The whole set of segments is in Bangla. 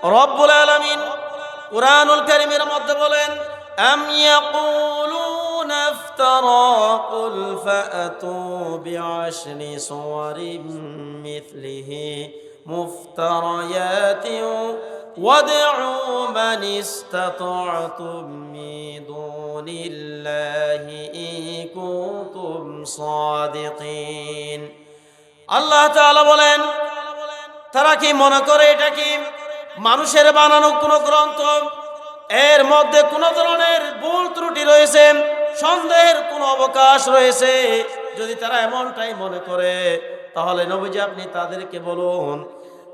রব্বুল আলামিন কুরআনুল কারীমের মধ্যে বলেন, আম ইয়াকুলুনা ইফতারা কুল ফাআতু বিআশরি সুওয়ারিন মিথলিহি মুফতারায়াতিন ওয়াদউ মান ইসতাতা'তুম মিন দুনিল্লাহি ইন কুনতুম সাদিকিন। আল্লাহ তাআলা বলেন, তারা কি মনে করে এটা কি মানুষের বানানো কোনো গ্রন্থ, এর মধ্যে কোনো ধরনের ভুল ত্রুটি রয়েছে, সন্দেহের কোনো অবকাশ রয়েছে? যদি তারা এমনটাই মনে করে, তাহলে নবীজি আপনি তাদেরকে বলুন,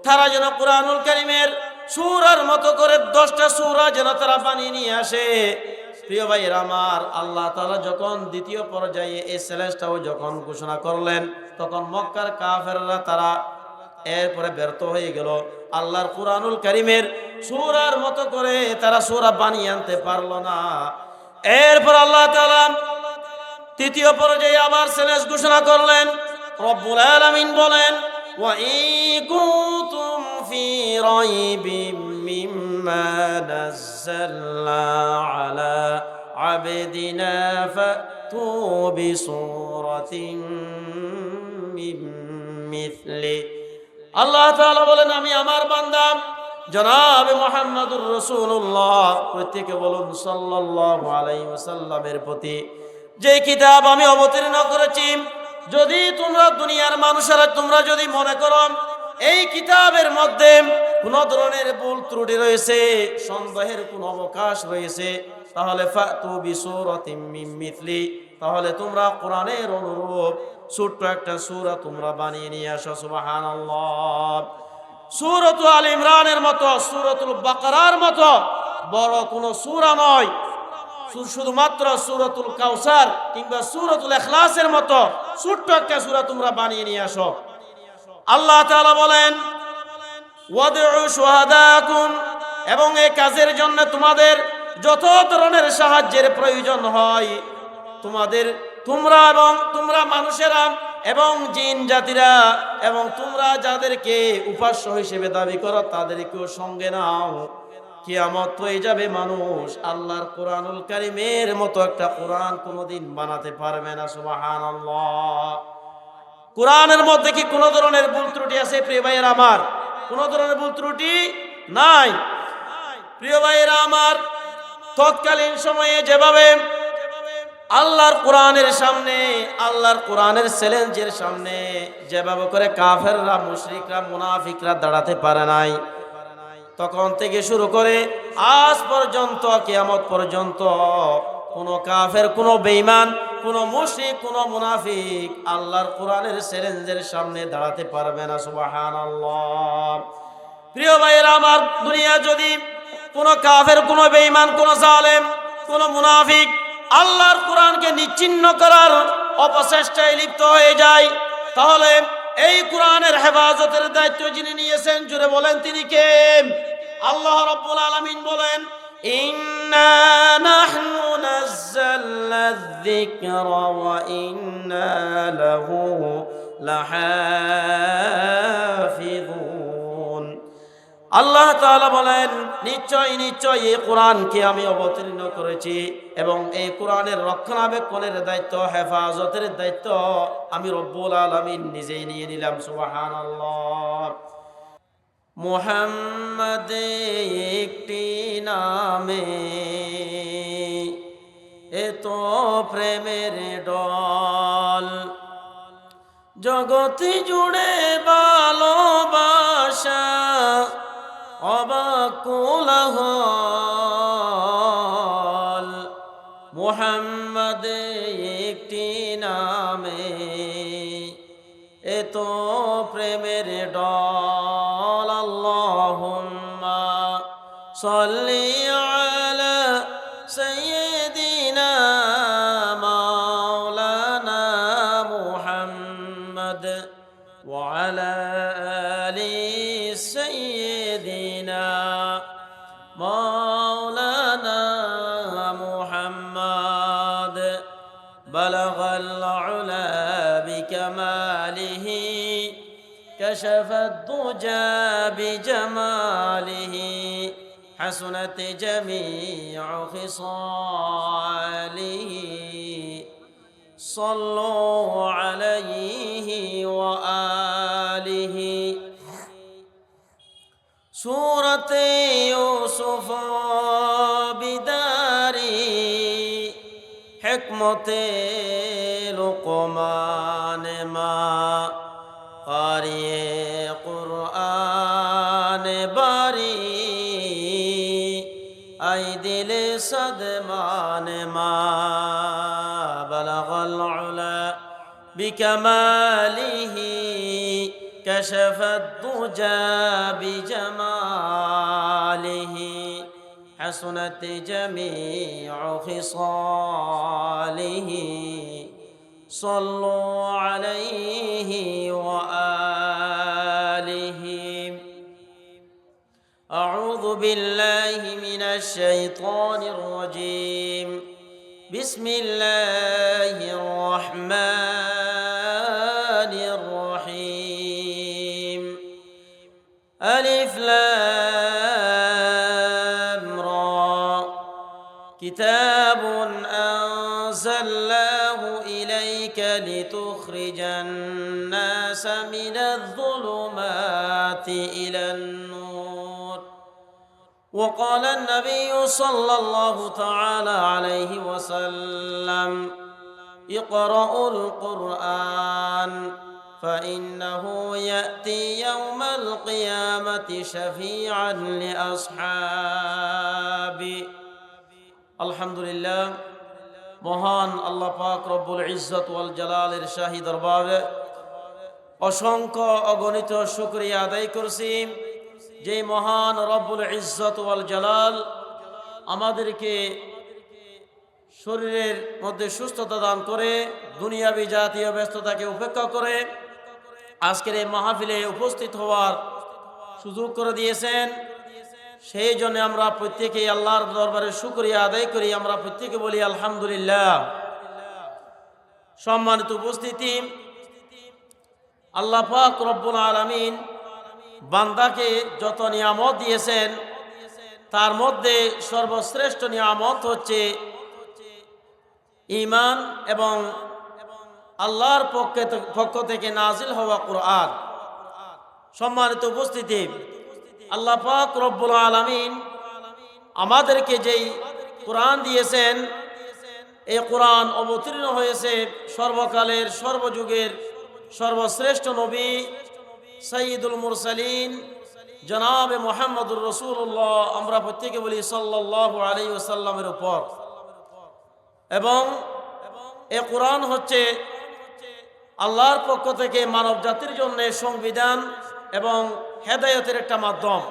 তারা যেন কুরআনুল কারীমের সূরার মতো করে 10টা সূরা যেন তারা বানিয়ে নিয়ে আসে। প্রিয় ভাইয়েরা আমার, আল্লাহ তাআলা যখন দ্বিতীয় পর্যায়ে এই চ্যালেঞ্জটাও যখন ঘোষণা করলেন, তখন মক্কার কাফেররা তারা এরপরে ব্যর্থ হয়ে গেল। আল্লাহর কুরআনুল কারীমের সূরার মতো করে তারা সূরা বানিয়ে আনতে পারলো না। এরপর আল্লাহ তাআলা তৃতীয় পর্যায়ে আবার চ্যালেঞ্জ ঘোষণা করলেন। রব্বুল আলামিন বলেন, ওয়া ইন কুনতুম ফি রাইবিম মিম্মা নাযালনা আলা আবদিনা ফাতু বিসূরাতিন মিন মিথলি। আল্লাহ তাআলা বলেন, আমি আমার বান্দা জনাবে মুহাম্মদুর রাসূলুল্লাহ, প্রত্যেকে বলুন সাল্লাল্লাহু আলাইহি ওয়াসাল্লামের প্রতি যে কিতাব আমি অবতীর্ণ করেছি, যদি তোমরা দুনিয়ার মানুষেরা তোমরা যদি মনে করো এই কিতাবের মধ্যে কোনো ধরনের ভুল ত্রুটি রয়েছে, সন্দেহের কোনো অবকাশ রয়েছে, তাহলে ফাতু বিসূরাতিন মিন মিথলি, তাহলে তোমরা কোরআনের অনুরূপ ছোট্ট একটা সূরা তোমরা বানিয়ে নিয়ে আসো। সুবহানাল্লাহ। সূরাতুল আল ইমরানের মতো, সূরাতুল বাকারার মতো বড় কোনো সূরা নয়, শুধুমাত্র সূরাতুল কাউসার কিংবা সূরাতুল ইখলাসের মতো ছোট্ট একটা সূরা তোমরা বানিয়ে নিয়ে আসো। আল্লাহ তাআলা বলেন, ওয়াদউ শুহাদাকুম, এবং এই কাজের জন্য তোমাদের যত ধরনের সাহায্যের প্রয়োজন হয়, তোমরা মানুষেরা এবং জিন জাতিরা এবং তোমরা যাদেরকে উপাস্য হিসেবে দাবি করো তাদেরকেও সঙ্গে নাও। কিয়ামত হয়ে যাবে, মানুষ আল্লাহর কুরআনুল কারীমের মতো একটা কোরআন কোনোদিন বানাতে পারবে না। সুবহানাল্লাহ। কোরআনের মধ্যে কি কোনো ধরনের ভুল ত্রুটি আছে? প্রিয় ভাইয়েরা আমার, কোনো ধরনের ভুল ত্রুটি নাই। প্রিয় ভাইয়েরা আমার, তৎকালীন সময়ে যেভাবে আল্লাহর কোরআনের সামনে, আল্লাহর কোরআনের চ্যালেঞ্জের সামনে যেভাবে করে কাফেররা, মুশরিকরা, মুনাফিকরা দাঁড়াতে পারে নাই, তখন থেকে শুরু করে আজ পর্যন্ত কিয়ামত পর্যন্ত কোন কাফের, কোন বেঈমান, কোন মুশরিক, কোন মুনাফিক আল্লাহর কোরআনের চ্যালেঞ্জের সামনে দাঁড়াতে পারবে না। সুবহানাল্লাহ। প্রিয় ভাইয়েরা আমার, দুনিয়া যদি কোন কাফের, কোন বেঈমান, কোন জালেম, কোন মুনাফিক আল্লাহর কোরআনকে নিচ্ছিন্ন করার অপচেষ্টায় লিপ্ত হয়ে যায়, তাহলে এই কোরআনের হেফাজতের দায়িত্ব যিনি নিয়েছেন, জুড়ে বলেন তিনি কে? আল্লাহ রাব্বুল আলামিন বলেন, ইন্না নাহনু নাযালনা যিকরা ওয়া ইন্না লাহু লাহাফিযুন। আল্লাহ তাআলা বলেন, নিশ্চয় নিশ্চয় এই কোরআনকে আমি অবতীর্ণ করেছি এবং এই কোরআনের রক্ষণাবেক্ষণের দায়িত্ব, হেফাজতের দায়িত্ব আমি রব্বুল আলামিন নিজেই নিয়ে নিলাম। সুবহানাল্লাহ। মুহাম্মদ একটি নামে এত প্রেমের ডল, জগৎ জুড়ে ভালোবাসা অবাক কোলাহল। মুহাম্মদ একটি নামে এত প্রেমের ডল। আল্লাহুম্মা সাল্লি আলা সাইয়্যিদিনা মাওলানা মুহাম্মদ ওয়া আলা আলি সাইয়্যিদিনা মাওলানা মুহাম্মদ। বালাগাল উলা বিকামালিহি كشف الدجى بجماله حسنت جميع خصاله صلوا عليه وآله سورة يوسف بداري حكمة لقمان ما قارئ قرآن باري أي دل صدمان ما بلغ العلا بكماله كشف الدجى بجماله حسنت جميع خصاله صلوا عليه وآله أعوذ بالله من الشيطان الرجيم بسم الله الرحمن الرحيم ألف لام را كتاب أنزلناه إليك لتخرج الناس من الظلمات إلى النور وقال النبي صلى الله تعالى عليه وسلم اقرأوا القرآن فإنه يأتي يوم القيامة شفيعا لأصحابه الحمد لله মহান আল্লাহ পাক রব্বুল ইজ্জত ওয়াল জালালের শাহী দরবারে অসংখ্য অগণিত শুকরিয়া আদায় করছি যে মহান রব্বুল ইজ্জত ওয়াল জালাল আমাদেরকে শরীরের মধ্যে সুস্থতা দান করে দুনিয়াবি জাতীয় ব্যস্ততাকে উপেক্ষা করে আজকের এই মাহফিলে উপস্থিত হওয়ার সুযোগ করে দিয়েছেন সেই জন্য আমরা প্রত্যেকেই আল্লাহর দরবারে শুকরিয়া আদায় করি আমরা প্রত্যেকে বলি আলহামদুলিল্লাহ সম্মানিত উপস্থিতি আল্লাহ পাক রব্বুল আলামিন বান্দাকে যত নিয়ামত দিয়েছেন তার মধ্যে সর্বশ্রেষ্ঠ নিয়ামত হচ্ছে ঈমান এবং আল্লাহর পক্ষ থেকে নাজিল হওয়া কোরআন সম্মানিত উপস্থিতি আল্লাহ পাক রব্বুল আলামিন আমাদেরকে যেই কোরআন দিয়েছেন এই কোরআন অবতীর্ণ হয়েছে সর্বকালের সর্বযুগের সর্বশ্রেষ্ঠ নবী সাইয়্যিদুল মুরসালিন জনাবে মুহাম্মদুর রাসূলুল্লাহ আমরা প্রত্যেকে বলি সাল্লাল্লাহু আলাইহি ওয়াসাল্লামের উপর এবং এই কোরআন হচ্ছে আল্লাহর পক্ষ থেকে মানব জাতির জন্য সংবিধান এবং হেদায়েতের একটা মাধ্যম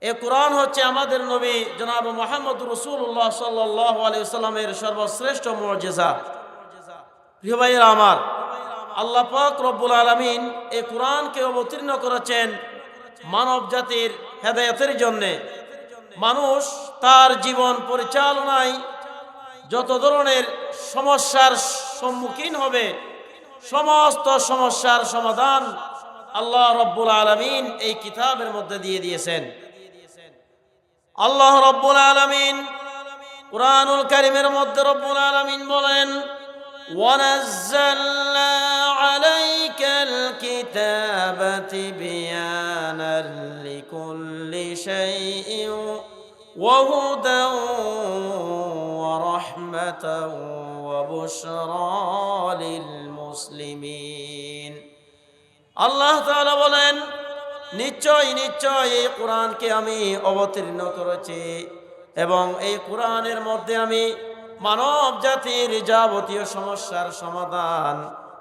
এই কোরআন হচ্ছে আমাদের নবী জনাব মুহাম্মদুর রাসূলুল্লাহ সাল্লাল্লাহু আলাইহি ওয়াসাল্লামের সর্বশ্রেষ্ঠ মুজিজা প্রিয় ভাইরা আমার আল্লাহ পাক রব্বুল আলামিন এই কোরআনকে অবতীর্ণ করেছেন মানব জাতির হেদায়েতের জন্য মানুষ তার জীবন পরিচালনায় যত ধরনের সমস্যার সম্মুখীন হবে সমস্ত সমস্যার সমাধান আল্লাহ রব্বুল আলামিন এই কিতাবের মধ্যে দিয়ে দিয়েছেন আল্লাহ রব্বুল আলামিন কুরআনুল কারীমের মধ্যে রব্বুল আলামিন বলেন ওয়ানাজ্জালনা আলাইকাল কিতাবা তিবয়ানাল লিকুল্লি শাইইন ওয়া হুদান ওয়া রাহমাতান ওয়া বুশরা লিল মুসলিমিন আল্লাহ তাআলা বলেন নিশ্চয় নিশ্চয় এই কোরআনকে আমি অবতীর্ণ করেছি এবং এই কোরআনের মধ্যে আমি মানব জাতির যাবতীয় সমস্যার সমাধান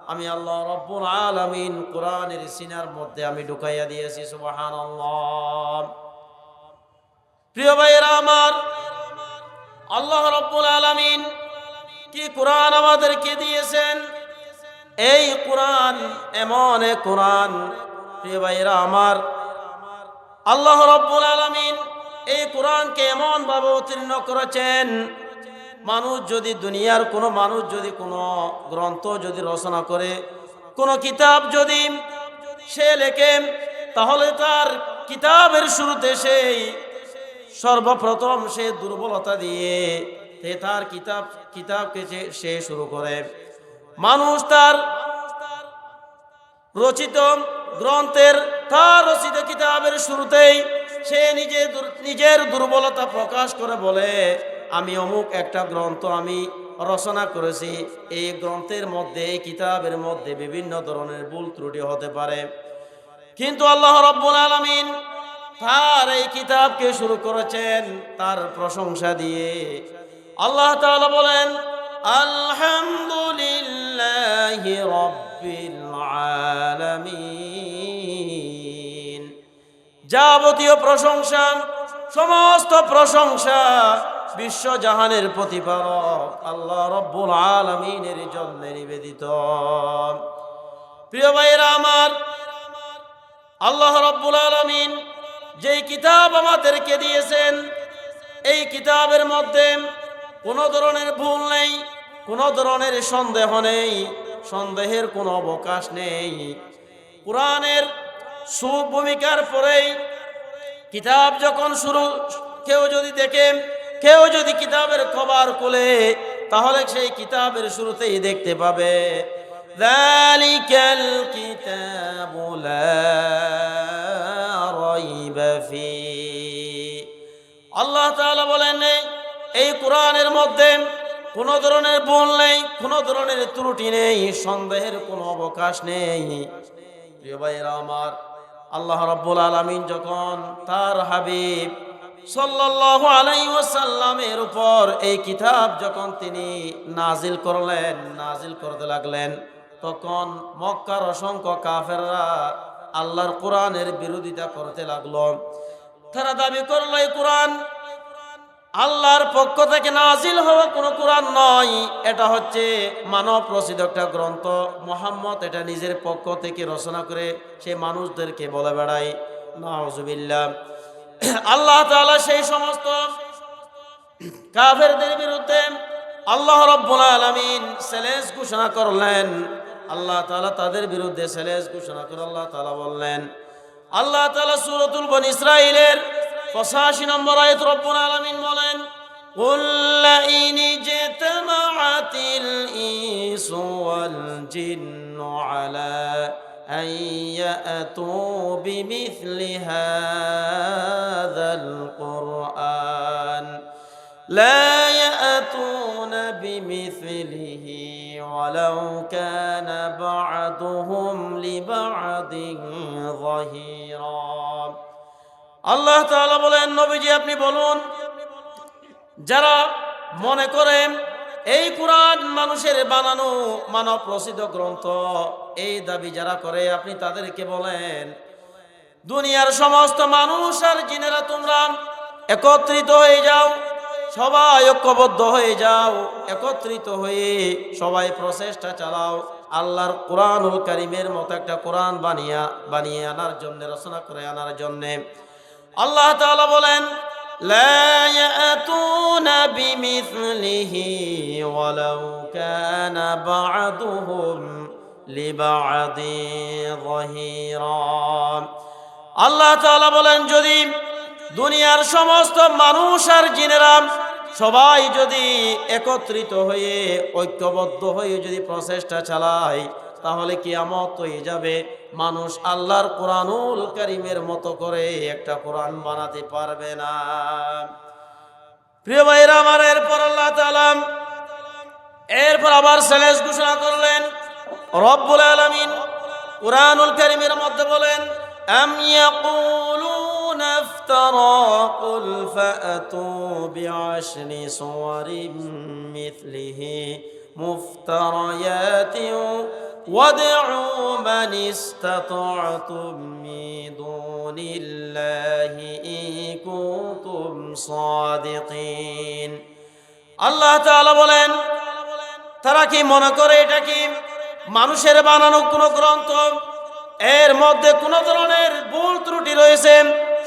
আমি আল্লাহ রব্বুল আলামিন কোরআনের সিনার মধ্যে আমি ঢুকাইয়া দিয়েছি সুবহানাল্লাহ প্রিয় ভাইরা আমার আল্লাহ রব্বুল আলামিন কি কোরআন আমাদেরকে দিয়েছেন এই কোরআন এমন এক কোরআন প্রিয় ভাইরা আমার আল্লাহ রব্বুল আলামিন এই কোরআনকে এমন ভাবে অবতীর্ণ করেছেন মানুষ যদি দুনিয়ার কোনো মানুষ যদি কোনো গ্রন্থ যদি রচনা করে কোনো কিতাব যদি সে লেখে, তাহলে তার কিতাবের শুরুতে সেই সর্বপ্রথম সে দুর্বলতা দিয়ে তার কিতাবকে সে শুরু করে। মানুষ তার রচিত গ্রন্থের, তার রচিত কিতাবের শুরুতেই সে নিজের দুর্বলতা প্রকাশ করে বলে, আমি অমুক একটা গ্রন্থ আমি রচনা করেছি, এই গ্রন্থের মধ্যে, এই কিতাবের মধ্যে বিভিন্ন ধরনের ভুল ত্রুটি হতে পারে। কিন্তু আল্লাহ রাব্বুল আলামিন তার এই কিতাবকে শুরু করেছেন তার প্রশংসা দিয়ে। আল্লাহ তাআলা বলেন, আলহামদুলিল্লাহি রাব্বিল আলামিন। যাবতীয় প্রশংসা, সমস্ত প্রশংসা বিশ্বজাহানের প্রতিপালক আল্লাহ রাব্বুল আলামিনের জন্য নিবেদিত। প্রিয় ভাইরা আমার, আল্লাহ রাব্বুল আলামিন যেই কিতাব আমাদেরকে দিয়েছেন, এই কিতাবের মধ্যে কোনো ধরনের ভুল নেই, কোনো ধরনের সন্দেহ নেই, সন্দেহের কোনো অবকাশ নেই। কোরআনের ভূমিকার পরেই কিতাব যখন শুরু, কেউ যদি দেখে, কেউ যদি কিতাবের কভার খুলে, তাহলে সেই কিতাবের শুরুতেই দেখতে পাবে, যালিকাল কিতাবু লা রাইবা ফীহি। আল্লাহ তাআলা বলেন, এই কোরআনের মধ্যে কোনো ধরনের ভুল নেই, কোনো ধরনের ত্রুটি নেই, সন্দেহের কোনো অবকাশ নেই। প্রিয় ভাইরা আমার, আল্লাহ রাব্বুল আলামিন যখন তার হাবিব সাল্লাল্লাহু আলাইহি ওয়াসাল্লামের উপর এই কিতাব যখন তিনি নাজিল করলেন, নাজিল করতে লাগলেন, তখন মক্কার অসংখ্য কাফেররা আল্লাহর কোরআনের বিরোধিতা করতে লাগলো। তারা দাবি করলো, এই কোরআন আল্লাহর পক্ষ থেকে নাজিল হওয়া কোনো কোরআন নয়, এটা হচ্ছে মানব রচিত একটা গ্রন্থ। মুহাম্মদ এটা নিজের পক্ষ থেকে রচনা করে সে মানুষদেরকে বলে বেড়ায়। নাউজুবিল্লাহ। আল্লাহ তাআলা সেই সমস্ত কাফেরদের বিরুদ্ধে আল্লাহ রাব্বুল আলামিন চ্যালেঞ্জ ঘোষণা করলেন। আল্লাহ তাআলা তাদের বিরুদ্ধে চ্যালেঞ্জ ঘোষণা করে আল্লাহ তাআলা বললেন, আল্লাহ তাআলা সূরাতুল বনী ইসরাঈলের 85 নম্বর আয়াত রব্বুল আলামিন বলেন, কুল লাইন জাতামাআতিল ইনসু ওয়াল জিন্নু আলা আন ইয়াতু বিমিথলি হাযাল কুরআন লা ইয়াতুনা বিমিথলিহি ওয়ালাউ কানা বা'দুহুম লিবা'দিন যাহিরা। আল্লাহ তাআলা বলেন, নবীজি আপনি বলুন, যারা মনে করেন এই কোরআন মানুষের বানানো মানব রচিত গ্রন্থ, এই দাবি যারা করে, আপনি তাদেরকে বলেন, দুনিয়ার সমস্ত মানুষ আর জিনেরা তোমরা একত্রিত হয়ে যাও, সবাই ঐক্যবদ্ধ হয়ে যাও, একত্রিত হয়ে সবাই প্রচেষ্টা চালাও আল্লাহর কোরআনুল কারীমের মতো একটা কোরআন বানিয়ে আনার জন্য, রচনা করে আনার জন্যে। আল্লাহ তাআলা বলেন, লা ইয়াতুনা বিমিথলিহি ওয়ালাউ কানা বা'দুহুম লিবা'দিন যাহিরা। আল্লাহ তাআলা বলেন, যদি দুনিয়ার সমস্ত মানুষ আর জিনেরা সবাই যদি একত্রিত হয়ে ঐক্যবদ্ধ হয়ে যদি প্রচেষ্টা চালায়, তাহলে কিয়ামত হয়ে যাবে, মানুষ আল্লাহর কোরআনুল কারীমের মতো করে একটা কোরআন বানাতে পারবে না। প্রিয় ভাইরা আমার, এরপর আল্লাহ তাআলা আবার চ্যালেঞ্জ ঘোষণা করলেন। রব্বুল আলামিন কোরআনুল কারীমের মধ্যে বলেন, আম ইয়াকুলুনা ইফতারা কুল ফাআতু বিআশরি সুওয়ারিন মিথলিহি মুফতারায়াতিন وادعوا من استطعتم من دون الله إن كنتم صادقين। আল্লাহ তাআলা বলেন, তারা কি মনে করে এটা কি মানুষের বানানো কোনো গ্রন্থ, এর মধ্যে কোনো ধরনের ভুল ত্রুটি রয়েছে,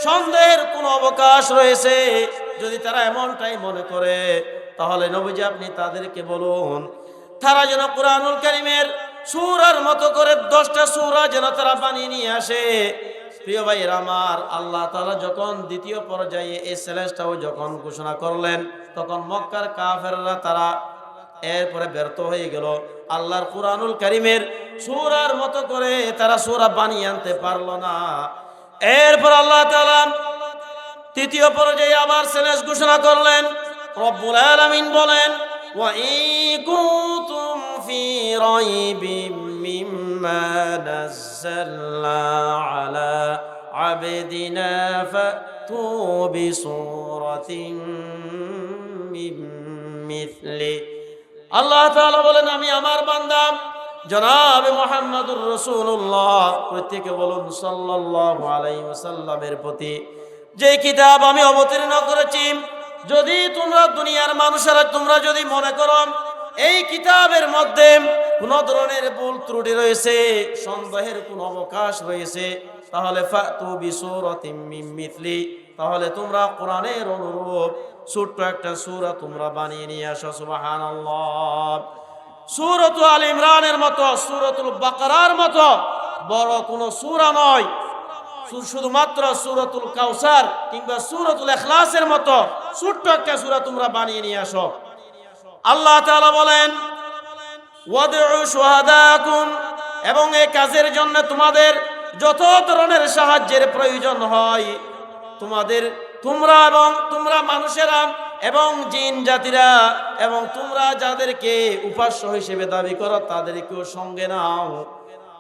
সন্দেহের কোনো অবকাশ রয়েছে? যদি তারা এমনটাই মনে করে, তাহলে নবীজি আপনি তাদেরকে বলুন, তারা যেন কোরআনুল কারীমের সূরার মতো করে 10টা সূরা যেন তারা বানিয়ে নিয়ে আসে। প্রিয় ভাইয়েরা আমার, আল্লাহ তাআলা যখন দ্বিতীয় পর্যায়ে এই চ্যালেঞ্জটাও যখন ঘোষণা করলেন, তখন মক্কার কাফেররা তারা এরপরে ব্যর্থ হয়ে গেল। আল্লাহর কুরআনুল কারীমের সূরার মতো করে তারা সূরা বানিয়ে আনতে পারলো না। এরপর আল্লাহ তাআলা তৃতীয় পর্যায়ে আবার চ্যালেঞ্জ ঘোষণা করলেন। রব্বুল আলামিন বলেন, ওয়া ইন কুনতুম ফি রাইবিম মিম্মা নাযালনা আলা আবদিনা ফাতু বিসূরাতিন মিন মিথলি। আল্লাহ তাআলা বলেন, আমি আমার বান্দা জনাবে মুহাম্মদুর রাসূলুল্লাহ, প্রত্যেকে বলুন সাল্লাল্লাহু আলাইহি ওয়াসাল্লামের প্রতি যে কিতাব আমি অবতীর্ণ করেছি, যদি তোমরা দুনিয়ার মানুষেরা তোমরা যদি মনে করো এই কিতাবের মধ্যে কোন ধরনের ভুল ত্রুটি রয়েছে, সন্দেহের কোন অবকাশ রয়েছে, তাহলে ফাতু বিসূরাতিম মিন মিথলি, তাহলে তোমরা কোরআনের অনুরূপ ছোট্ট একটা সূরা তোমরা বানিয়ে নিয়ে আসো। সুবহানাল্লাহ। সূরাতুল আল ইমরানের মতো, সূরাতুল বাকারার মতো বড় কোনো সূরা নয়, শুধুমাত্র সূরাতুল কাউসার কিংবা সূরাতুল ইখলাসের মতো ছোট্ট একটা সূরা তোমরা বানিয়ে নিয়ে আসো। আল্লাহ তাআলা বলেন, ওয়াদউ শুহাদাকুম, এবং এই কাজের জন্য তোমাদের যত ধরনের সাহায্যের প্রয়োজন হয়, তোমরা মানুষেরা এবং জিন জাতিরা এবং তোমরা যাদেরকে উপাস্য হিসেবে দাবি করো তাদেরকেও সঙ্গে নাও।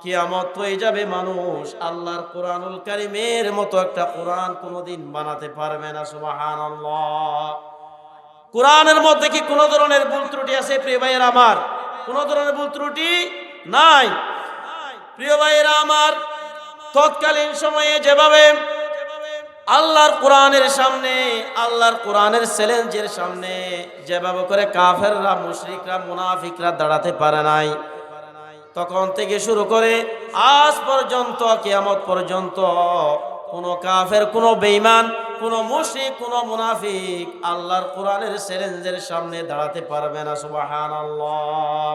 কিয়ামত হয়ে যাবে, মানুষ আল্লাহর কোরআনুল কারীমের মতো একটা কোরআন কোনোদিন বানাতে পারবে না। সুবহানাল্লাহ। কোরআনের মধ্যে কি কোনো ধরনের ভুল ত্রুটি আছে? প্রিয় ভাইয়েরা আমার, কোনো ধরনের ভুল ত্রুটি নাই। প্রিয় ভাইয়েরা আমার, তৎকালীন সময়ে যেভাবে আল্লাহর কোরআনের সামনে, আল্লাহর কোরআনের চ্যালেঞ্জের সামনে যেভাবে করে কাফেররা, মুশরিকরা, মুনাফিকরা দাঁড়াতে পারে নাই, তখন থেকে শুরু করে আজ পর্যন্ত, কিয়ামত পর্যন্ত কোনো কাফের, কোনো বেঈমান, কোনো মুশরিক, কোনো মুনাফিক আল্লাহর কোরআনের চ্যালেঞ্জের সামনে দাঁড়াতে পারবে না। সুবহানাল্লাহ।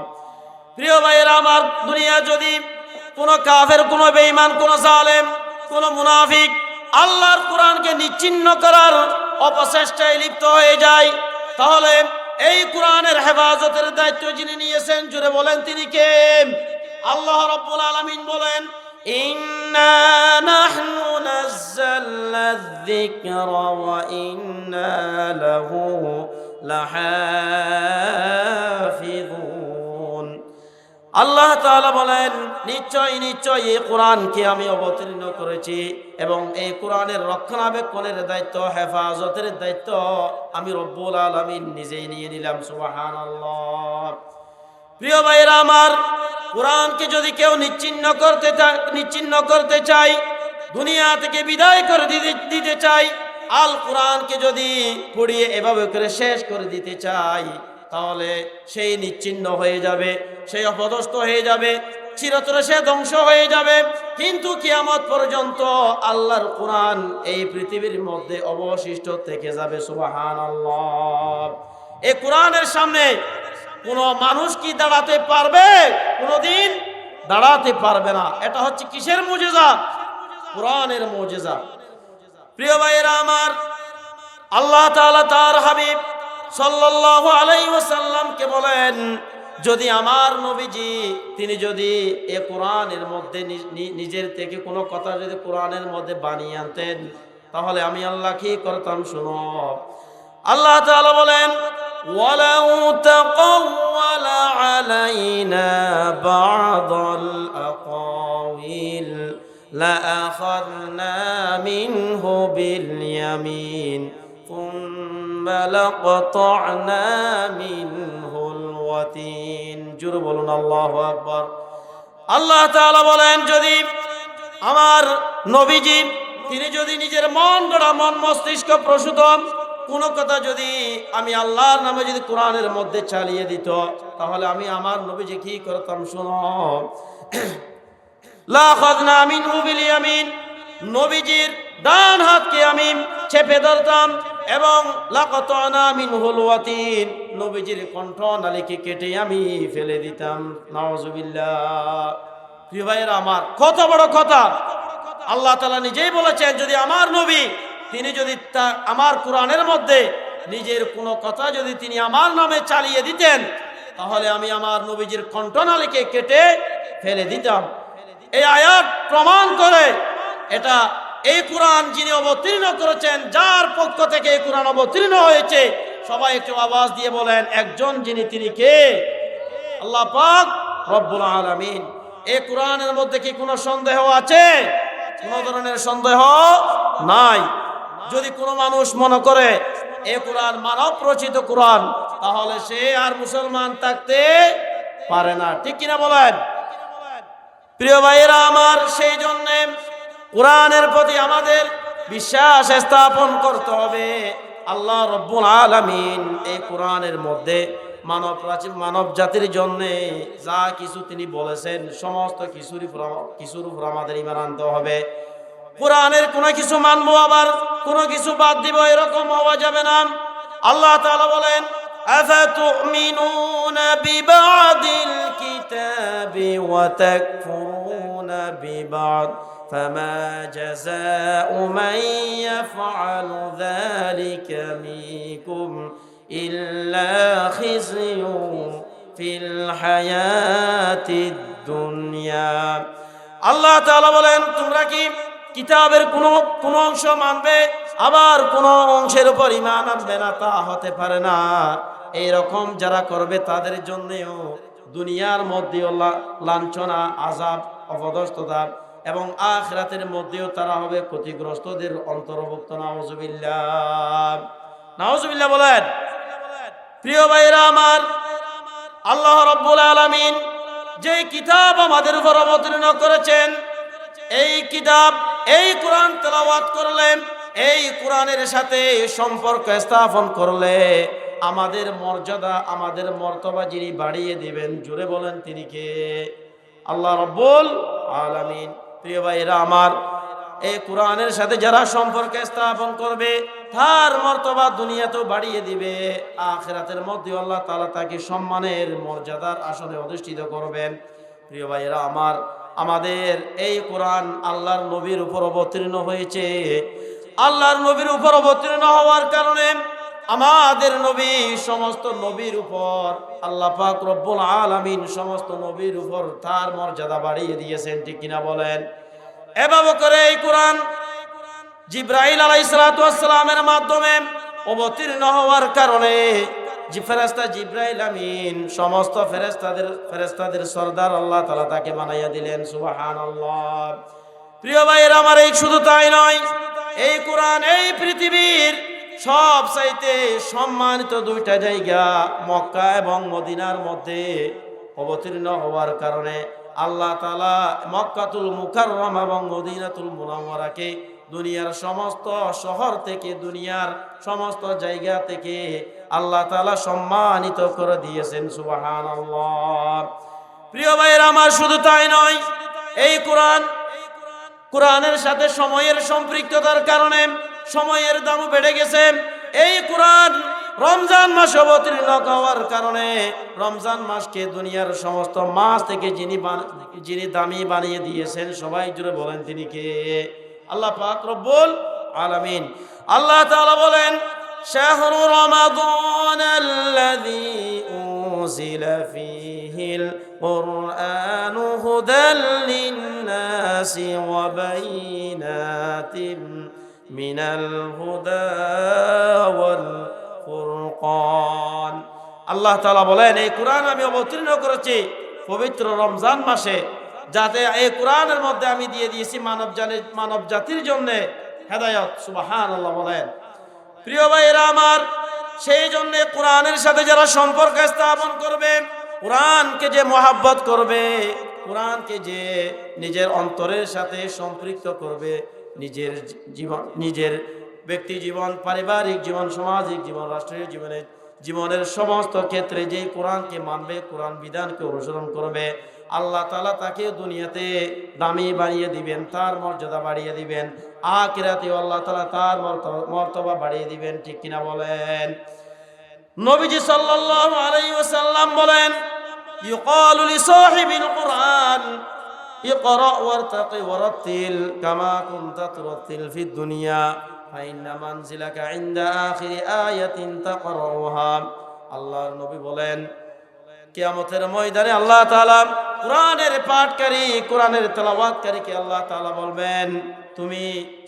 প্রিয় ভাইয়েরা আমার, দুনিয়া যদি কোনো কাফের, কোনো বেঈমান, কোনো জালেম, কোনো মুনাফিক আল্লাহর কোরআনকে নিচ্ছিন্ন করার অপচেষ্টায় লিপ্ত হয়ে যায়, তাহলে এই কোরআনের হেফাজতের দায়িত্ব যিনি নিয়েছেন, জুড়ে বলেন তিনি কে? আল্লাহ রাব্বুল আলামিন বলেন, ইন্না নাহনু নাযালনা যিকরা ওয়া ইন্না লাহু লাহাফিযুন। আল্লাহ তাআলা বলেন, নিশ্চয় নিশ্চয় এই কোরআনকে আমি অবতীর্ণ করেছি এবং এই কোরআনের রক্ষণাবেক্ষণের দায়িত্ব, হেফাজতের দায়িত্ব আমি রব্বুল আলামিন নিজেই নিয়ে নিলাম। সুবহানাল্লাহ। প্রিয় ভাইরা আমার, কোরআনকে যদি কেউ নিচ্ছিন্ন করতে চাই, দুনিয়া থেকে বিদায় করে দিতে চাই, আল কোরআনকে যদি পড়িয়ে এভাবে করে শেষ করে দিতে চাই, তাহলে সেই নিচ্ছিন্ন হয়ে যাবে, সেই অপদস্থ হয়ে যাবে, চিরতরে সে ধ্বংস হয়ে যাবে। কিন্তু কিয়ামত পর্যন্ত আল্লাহর কোরআন এই পৃথিবীর মধ্যে অবশিষ্ট থেকে যাবে। সুবহানাল্লাহ। এই কোরআনের সামনে কোন মানুষ কি দাঁড়াতে পারবে? কোনদিন দাঁড়াতে পারবে না। এটা হচ্ছে কিসের মুজিজা? কোরআনের মুজিজা। প্রিয় ভাইয়েরা আমার, আল্লাহ তাআলা তার হাবিব সাল্লাল্লাহু আলাইহি ওয়াসাল্লামকে বলেন, যদি আমার নবীজি তিনি যদি এই কোরআনের মধ্যে নিজের থেকে কোনো কথা যদি কোরআনের মধ্যে বানিয়ে আনতেন, তাহলে আমি আল্লাহ কি করতাম শুনো। আল্লাহ তাআলা বলেন, ওয়ালাউ তাকাওয়ালা আলাইনা বা'দাল আকাওয়িল লাআখাযনা মিনহু বিল ইয়ামিন সুম্মা লাকাতা'না মিনহুল ওয়াতিন। জোরে বলুন আল্লাহু আকবার। আল্লাহ তাআলা বলেন, যদি আমার নবীজি তিনি যদি নিজের মন গড়া, মন মস্তিষ্ক প্রসূত কোনো কথা যদি আমি আল্লাহর নামে যদি কোরআনের মধ্যে চালিয়ে দিত, তাহলে আমি আমার নবীজি কি করতাম শুনো। লাখাযনা মিনহু বিল ইয়ামিন, নবীজির ডান হাতকে আমি চেপে ধরতাম এবং লাকাতানা মিনহুল ওয়াতিন, নবীজির কণ্ঠ নালীকে কেটে আমি ফেলে দিতাম। নাউজুবিল্লাহ। প্রিয় ভাইয়েরা আমার, কত বড় কথা! আল্লাহ তাআলা নিজেই বলেছেন, যদি আমার নবী তিনি যদি আমার কোরআনের মধ্যে নিজের কোনো কথা যদি তিনি আমার নামে চালিয়ে দিতেন, তাহলে আমি আমার নবীজির কণ্ঠনালীকে কেটে ফেলে দিতাম। এই আয়াত প্রমাণ করে এটা এই কোরআন যিনি অবতীর্ণ করেছেন, যার পক্ষ থেকে এই কোরআন অবতীর্ণ হয়েছে, সবাই একটু আওয়াজ দিয়ে বলেন, একজন যিনি, তিনি কে? আল্লাহ পাক রব্বুল আলামিন। এই কোরআনের মধ্যে কি কোনো সন্দেহ আছে? কোনো ধরনের সন্দেহ নাই। যদি কোনো মানুষ মনে করে এই কোরআন মানব রচিত কোরআন, তাহলে সে আর মুসলমান থাকতে পারে না। ঠিক কিনা বলেন? প্রিয় ভাইয়েরা আমার, সেই জন্য কোরআনের প্রতি আমাদের বিশ্বাস স্থাপন করতে হবে। আল্লাহ রব্বুল আলামিন এই কোরআনের মধ্যে মানব জাতির জন্য যা কিছু তিনি বলেছেন, সমস্ত কিছুর উপর আমাদের ঈমান আনতে হবে। কোরআনের কোনো কিছু মানবো, আবার কোনো কিছু বাদ দিব, এরকম হওয়া যাবে না। আল্লাহ তাআলা বলেন, আফাতুমিনুনা বিবাদিল কিতাবি ওয়া তাকফুরুনা বিবাদ ফামা জাযাউ মান ইয়াফআলু যালিকা মিনকুম ইল্লা খিzyun ফিল হায়াতিদ দুনিয়া। আল্লাহ তাআলা বলেন, তোমরা কি কিতাবের কোন অংশ মানবে, আবার কোন অংশের উপর ঈমান আনবে না? তা হতে পারে না। এইরকম যারা করবে তাদের জন্যও দুনিয়ার মধ্যেও লাঞ্ছনা, আযাব, অপদস্থতা এবং আখিরাতের মধ্যেও তারা হবে ক্ষতিগ্রস্তদের অন্তর্ভুক্ত। নাউজুবিল্লাহ, নাউজুবিল্লাহ বলেন। প্রিয় ভাইরা আমার, আল্লাহ রাব্বুল আলামিন যে কিতাব আমাদের উপর অবতীর্ণ করেছেন, এই কিতাব, এই কোরআন তেলাওয়াত করলে, এই কোরআনের সাথে সম্পর্ক স্থাপন করলে আমাদের মর্যাদা, আমাদের মর্তবা যিনি বাড়িয়ে দিবেন, জোরে বলেন তিনি কে? আল্লাহ রাব্বুল আলামিন। প্রিয় ভাইরা আমার, এই কোরআনের সাথে যারা সম্পর্ক স্থাপন করবে, তার মর্তবা দুনিয়াতেও বাড়িয়ে দিবে, আখিরাতের মধ্যে আল্লাহ তাআলা তাকে সম্মানের মর্যাদার আসনে অধিষ্ঠিত করবেন। প্রিয় ভাইরা আমার, আমাদের এই কোরআন আল্লাহর নবীর উপর অবতীর্ণ হয়েছে। আল্লাহর নবীর উপর অবতীর্ণ হওয়ার কারণে আমাদের নবী সমস্ত নবীর উপর, আল্লাহ পাক রব্বুল আলামিন সমস্ত নবীর উপর তার মর্যাদা বাড়িয়ে দিয়েছেন। ঠিক কিনা বলেন? এভাবে করে এই কোরআন জিবরাইল আলাইহিস সালাতু ওয়াস সালামের মাধ্যমে অবতীর্ণ হওয়ার কারণে ফেরেশতা জিবরাইল আমিন সমস্ত ফেরেশতাদের সরদার আল্লাহ তাআলা তাকে বানাইয়া দিলেন। সুবহানাল্লাহ। প্রিয় ভাইয়েরা আমার, এই শুধু তাই নয়, এই কোরআন এই পৃথিবীর সবচাইতে সম্মানিত দুইটা জায়গা মক্কা এবং মদিনার মধ্যে অবতীর্ণ হওয়ার কারণে আল্লাহ তাআলা মক্কাতুল মুকাররমা এবং মদিনাতুল মুনাওয়ারাকে দুনিয়ার সমস্ত শহর থেকে, দুনিয়ার সমস্ত জায়গা থেকে আল্লাহ তাআলা সম্মানিত করে দিয়েছেন। সুবহানাল্লাহ। প্রিয় ভাইয়েরা আমার, শুধু তাই নয়, এই কোরআনের সাথে সময়ের সম্পৃক্ততার কারণে সময়ের দামও বেড়ে গেছে। এই কোরআন রমজান মাসে অবতীর্ণ হওয়ার কারণে রমজান মাসকে দুনিয়ার সমস্ত মাস থেকে যিনি দামি বানিয়ে দিয়েছেন, সবাই জুড়ে বলেন তিনি কে? আল্লাহ পাক রব্বুল আলামিন। আল্লাহ তাআলা বলেন, শাহরু রমাদানাল্লাযী উনজিলা ফীহিল কুরআনু হুদাল লিন-নাসি ওয়া বাইনাতিন মিনাল হুদা ওয়াল ফুরকান। আল্লাহ তাআলা বলেন, এই কোরআন আমি অবতীর্ণ করেছি পবিত্র রমজান মাসে, যাতে এই কোরআনের মধ্যে আমি দিয়ে দিয়েছি মানব জাতির জন্য হেদায়েত। সুবহানাল্লাহ বলেন। প্রিয় ভাইয়েরা আমার, সেই জন্য কোরআনের সাথে যারা সম্পর্ক স্থাপন করবে, কোরআনকে যে মহব্বত করবে, কোরআনকে যে নিজের অন্তরের সাথে সম্পৃক্ত করবে, নিজের ব্যক্তি জীবন, পারিবারিক জীবন, সামাজিক জীবন, রাষ্ট্রীয় জীবনের সমস্ত ক্ষেত্রে যে কোরআনকে মানবে, কোরআন বিধানকে অনুসরণ করবে, আল্লাহ তাআলা তাকে দুনিয়াতে দামি বানিয়ে দিবেন, তার মর্যাদা বাড়িয়ে দিবেন। আখিরাতেও আল্লাহ তাআলা তার মর্তবা বাড়িয়ে দিবেন, ঠিক কিনা বলেন? নবীজি সাল্লাল্লাহু আলাইহি ওয়াসাল্লাম বলেন, ইউকালু লিসাহিবিল কুরআন ইকরা ওয়ারতাকি ওয়ারাত্তিল কামা কুনতা তুরাত্তিল ফিদ দুনিয়া ফাইন্না মানজিলাকা ইনদা আখিরি আয়াতিন তাকরাউহা। আল্লাহর নবী বলেন, কিয়ামতের ময়দানে আল্লাহ তাআলা কোরআনের পাঠকারী, কোরআনের তেলাওয়াতকারীকে আল্লাহ তাআলা বলবেন, তুমি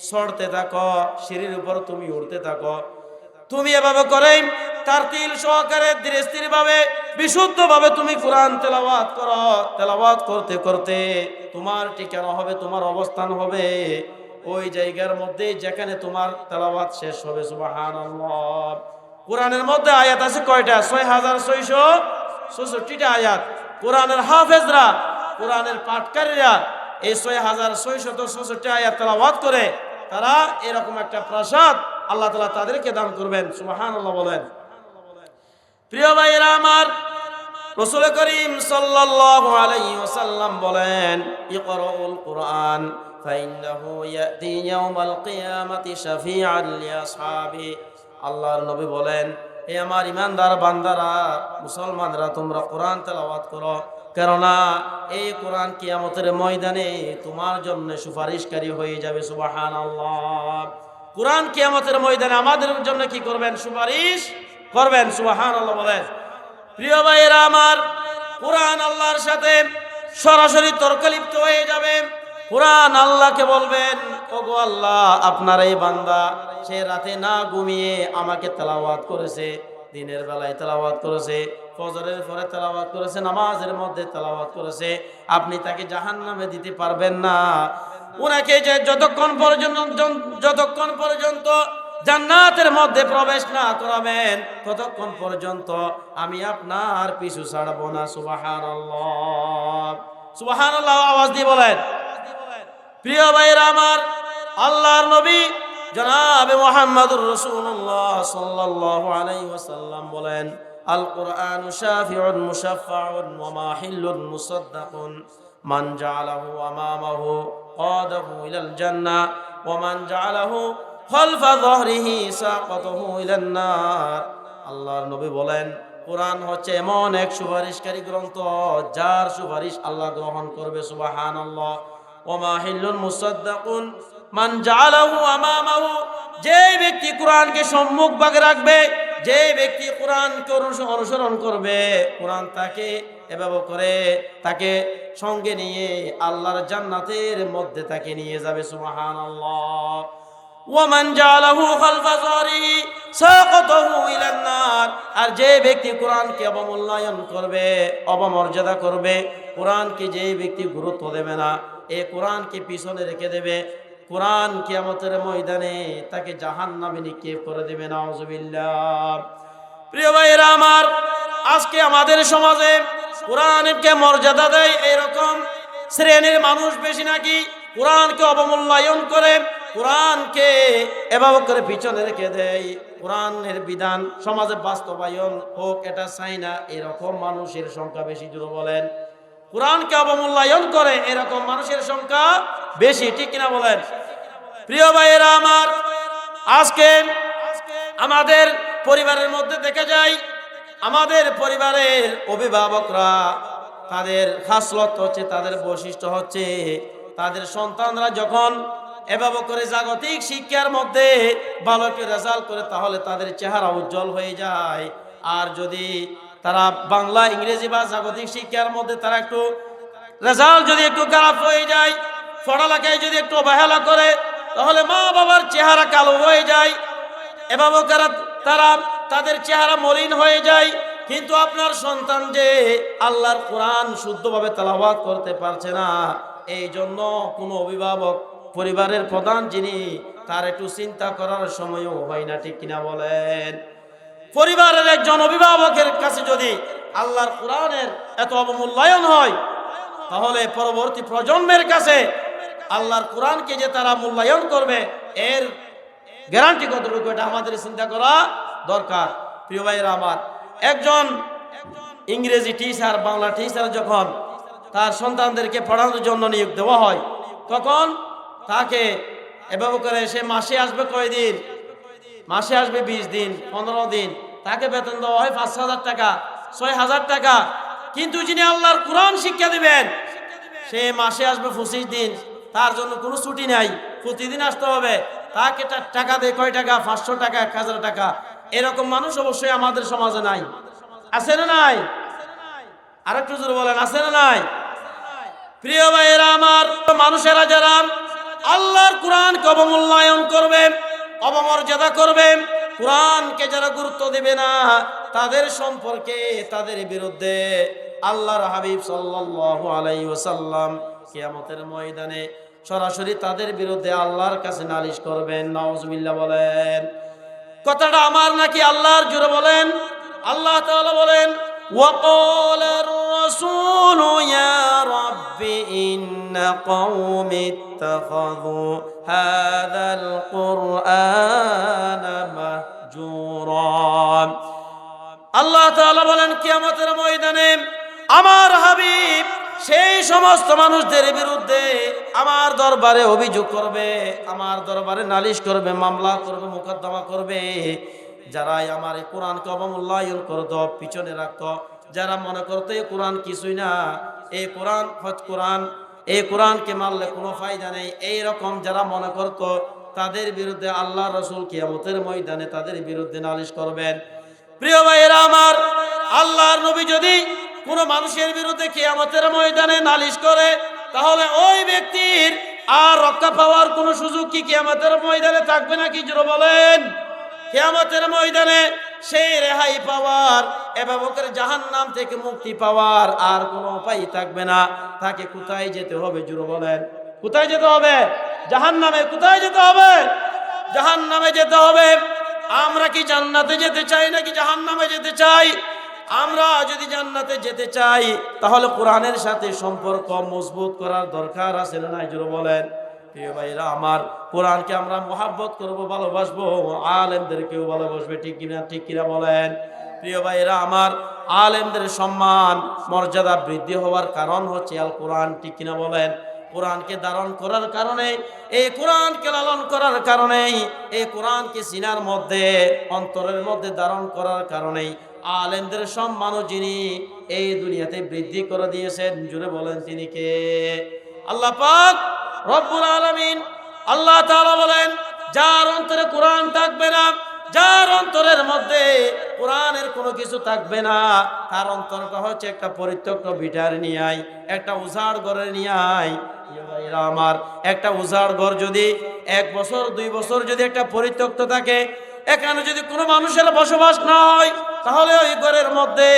চড়তে থাকো, সিঁড়ির উপর তুমি উঠতে থাকো, তুমি এভাবে করে তারতিল সহকারে ধীরে স্থির ভাবে বিশুদ্ধ ভাবে তুমি কোরআন তেলাওয়াত করো। তেলাওয়াত করতে করতে তোমার ঠিকানা হবে, তোমার অবস্থান হবে ওই জায়গার মধ্যে যেখানে তোমার তেলাওয়াত শেষ হবে। সুবহানাল্লাহ। কোরআনের মধ্যে আয়াত আছে কয়টা? 6666টা আয়াত। কোরআনের হাফেজরা, কোরআনের পাঠকারীরা এই 6666 আয়াত তেলাওয়াত করে তারা এরকম একটা প্রাসাদ আল্লাহ তাআলা তাদেরকে দান করবেন। সুবহানাল্লাহ বলেন। প্রিয় ভাইরা আমার, রাসূল করিম সাল্লাল্লাহু আলাইহি ওয়াসাল্লাম বলেন, ইকরাউল কুরআন ফাইন্নাহু ইয়াতি ইয়াউমাল কিয়ামাতি শাফিআন লিআসহাবি। আল্লাহর নবী বলেন, হে আমার ইমানদার বান্দারা, মুসলমানরা, তোমরা কোরআন তেলাওয়াত করো, কেননা এই কোরআন কিয়ামতের ময়দানে তোমার জন্য সুপারিশকারী হয়ে যাবে। সুবহানাল্লাহ। কোরআন কিয়ামতের ময়দানে আমাদের জন্য কি করবেন? সুপারিশ করবেন। সুবহানাল্লাহ বলেন। প্রিয় ভাইয়েরা আমার, কোরআন আল্লাহর সাথে সরাসরি তর্কলিপ্ত হয়ে যাবে। কোরআন আল্লাহকে বলবেন, ওগো আল্লাহ, আপনার এই বান্দা সে রাতে না ঘুমিয়ে আমাকে তেলাওয়াত করেছে, দিনের বেলায় তেলাওয়াত করেছে, ফজরের পরে তেলাওয়াত করেছে, নামাজের মধ্যে তেলাওয়াত করেছে, আপনি তাকে জাহান্নামে দিতে পারবেন না। উনাকে যে যতক্ষণ পর্যন্ত জান্নাতের মধ্যে প্রবেশ না করাবেন ততক্ষণ পর্যন্ত আমি আপনার পিছু ছাড়বো না। সুবহানাল্লাহ। সুবহানাল্লাহ আওয়াজ দিয়ে বলেন। প্রিয় ভাইরা আমার, আল্লাহর নবী জনাবে মুহাম্মদুর রাসূলুল্লাহ সাল্লাল্লাহু আলাইহি ওয়াসাল্লাম বলেন, আল কুরআনু শাফিউন মুশাফফাউন ওয়া মাহিল্লুন মুসাদ্দাকুন মান জাআলাহু আমামাহু قاده إلى الجنة ومن جعله خلف ظهره ساقطه إلى النار। আল্লাহর নবী বলেন, কোরআন হচ্ছে এমন এক সুপারিশকারী গ্রন্থ যার সুপারিশ আল্লাহ গ্রহণ করবে। সুবহানাল্লাহ। ওয়া মাহিল্লুন মুসাদ্দাকুন মান জাআলাহু আমামাহু, যে ব্যক্তি কোরআনকে সম্মুখ ভাগে রাখবে, যে ব্যক্তি কোরআনকে অনুসরণ করবে, কোরআন তাকে এভাবে করে তাকে সঙ্গে নিয়ে আল্লাহর জান্নাতের মধ্যে তাকে নিয়ে যাবে। সুবহানাল্লাহ। ওয়া মান জাআলাহু খালফা যাহরিহি সাকাতাহু ইলান নার, আর যে ব্যক্তি কোরআনকে অবমূল্যায়ন করবে, অবমর্যাদা করবে, কোরআনকে যে ব্যক্তি গুরুত্ব দেবে না, এই কোরআনকে পিছনে রেখে দেবে, কোরআন কিয়ামতের ময়দানে তাকে জাহান্নামে নিক্ষেপ করে দেবে। নাউযুবিল্লাহ। প্রিয় ভাইরা আমার, আজকে আমাদের সমাজে কোরআনকে মর্যাদা দেয় এরকম শ্রেণীর মানুষ বেশি নাকি কোরআনকে অবমূল্যায়ন করে, কোরআনকে এভাবে করে পিছনে রেখে দেয়, কোরআনের বিধান সমাজে বাস্তবায়ন হোক এটা চাই না, এরকম মানুষের সংখ্যা বেশি। জোরে বলেন। কোরআনকে অবমূল্যায়ন করে এরকম মানুষের সংখ্যা বেশি, ঠিক কিনা বলেন? প্রিয় ভাইয়েরা আমার, আজকে আমাদের পরিবারের মধ্যে দেখা যায়, আমাদের পরিবারের অভিভাবকরা তাদের খাসলত হচ্ছে, তাদের বৈশিষ্ট্য হচ্ছে, তাদের সন্তানরা যখন এভাবে করে জাগতিক শিক্ষার মধ্যে ভালো একটা রেজাল্ট করে তাহলে তাদের চেহারা উজ্জ্বল হয়ে যায়। আর যদি তারা বাংলা, ইংরেজি বা জাগতিক শিক্ষার মধ্যে তারা একটু রেজাল্ট যদি একটু খারাপ হয়ে যায়, পড়ালেখায় যদি একটু অবহেলা করে, তাহলে মা বাবার চেহারা কালো হয়ে যায়, এভাবে তারা তাদের চেহারা মলিন হয়ে যায়। কিন্তু আপনার সন্তান যে আল্লাহর কোরআন শুদ্ধভাবে তেলাওয়াত করতে পারছে না, এই জন্য কোনো অভিভাবক, পরিবারের প্রধান যিনি, তার একটু চিন্তা করার সময়ও হয় না, ঠিক কিনা বলেন? পরিবারের একজন অভিভাবকের কাছে যদি আল্লাহর কোরআনের এত অবমূল্যায়ন হয়, তাহলে পরবর্তী প্রজন্মের কাছে আল্লাহর কোরআনকে যে তারা মূল্যায়ন করবে এর গ্যারান্টি কতটুকু, এটা আমাদের চিন্তা করা দরকার। প্রিয় ভাইয়েরা আমার, একজন ইংরেজি টিচার, বাংলা টিচার যখন তার সন্তানদেরকে পড়ানোর জন্য নিয়োগ দেওয়া হয়, তখন তাকে এভাবে করে সে মাসে আসবে কয়দিন? মাসে আসবে 20 দিন, 15 দিন, তাকে বেতন দেওয়া হয় 5,000 টাকা, 6,000 টাকা। কিন্তু যিনি আল্লাহর কোরআন শিক্ষা দিবেন সে মাসে আসবে 25 দিন, তার জন্য কোনো ছুটি নাই, প্রতিদিন আসতে হবে। তাকে টাকা দেয় কয় টাকা? 500 টাকা, 1000 টাকা। এরকম মানুষ অবশ্যই আমাদের সমাজে নাই, আছে না নাই? আরেকটু জোরে বলেন, আছে না নাই? প্রিয় ভাইয়েরা আমার, মানুষেরা যারা আল্লাহর কোরআনকে অবমূল্যায়ন করবে, অবমর্যাদা করবে, কোরআনকে যারা গুরুত্ব দিবে না, তাদের সম্পর্কে, তাদের বিরুদ্ধে আল্লাহর হাবিব সাল্লাল্লাহু আলাইহি ওয়াসাল্লাম কিয়ামতের ময়দানে সরাসরি তাদের বিরুদ্ধে আল্লাহর কাছে নালিশ করবেন। নাউজুবিল্লাহ বলেন। কথাটা আমার নাকি আল্লাহর? জোরে বলেন। আল্লাহ তাআলা বলেন, وقال الرسول يا رب إن قومي اتخذوا هذا القرآن مهجورا। আল্লাহ তাআলা বলেন কিয়ামতের ময়দানে আমার হাবিব সেই সমস্ত মানুষদের বিরুদ্ধে আমার দরবারে অভিযোগ করবে, আমার দরবারে নালিশ করবে, মামলা করবে, মোকদ্দমা করবে, যারাই আমার এই কোরআনকে অবমূল্যায়ন করত, পিছনে রাখত, যারা মনে করতো এই কোরআন কিছুই না, এই কোরআনকে মারলে কোনো ফায়দা নেই, এইরকম যারা মনে করত, তাদের বিরুদ্ধে আল্লাহ রাসূল কিয়ামতের ময়দানে তাদের বিরুদ্ধে নালিশ করবেন। প্রিয় ভাইয়েরা আমার, আল্লাহর নবী যদি কোনো মানুষের বিরুদ্ধে কিয়ামতের ময়দানে নালিশ করে, তাহলে ওই ব্যক্তির আর রক্ষা পাওয়ার কোনো সুযোগ কি কিয়ামতের ময়দানে থাকবে নাকি? জোরে বলেন। কিয়ামতের ময়দানে সেই রেহাই পাওয়ার, এভাবে করে জাহান্নাম থেকে মুক্তি পাওয়ার আর কোনো উপায় থাকবে না। তাকে কোথায় যেতে হবে? জোরে বলেন। কোথায় যেতে হবে? জাহান্নামে। কোথায় যেতে হবে? জাহান্নামে যেতে হবে। আমরা কি জান্নাতে যেতে চাই নাকি জাহান্নামে যেতে চাই? আমরা যদি জান্নাতে যেতে চাই তাহলে কোরআনের সাথে সম্পর্ক মজবুত করার দরকার আছে না নাই? জোরে বলেন। প্রিয় ভাইরা আমার, কোরআনকে আমরা মহাব্বত করব, ভালোবাসবো, আলেমদেরকেও ভালোবাসবে, ঠিক কিনা? ঠিক কিনা বলেন। প্রিয় ভাইরা আমার, আলেমদের সম্মান মর্যাদা বৃদ্ধি হওয়ার কারণ হচ্ছে আল কোরআন, ঠিক কিনা বলেন। কোরআনকে ধারণ করার কারণে, এই কোরআনকে লালন করার কারণে, এই কোরআনকে সিনার মধ্যে, অন্তরের মধ্যে ধারণ করার কারণেই আলেমদের সম্মানও যিনি এই দুনিয়াতে বৃদ্ধি করে দিয়েছেন, জুড়ে বলেন তিনি কে? আল্লাহ পাক রব্বুল আলামিন। আল্লাহ তাআলা বলেন, যার অন্তরে কোরআন থাকবে না, যার অন্তরের মধ্যে কোরআনের কোনো কিছু থাকবে না, তার অন্তরটা হচ্ছে একটা পরিত্যক্ত ভিটার নিয়ে আয়, একটা উজাড় ঘরে নিয়ে আয়। আমার একটা উজাড় ঘর যদি 1 বছর 2 বছর যদি একটা পরিত্যক্ত থাকে, এখানে যদি কোনো মানুষের বসবাস না হয়, তাহলে ওই ঘরের মধ্যে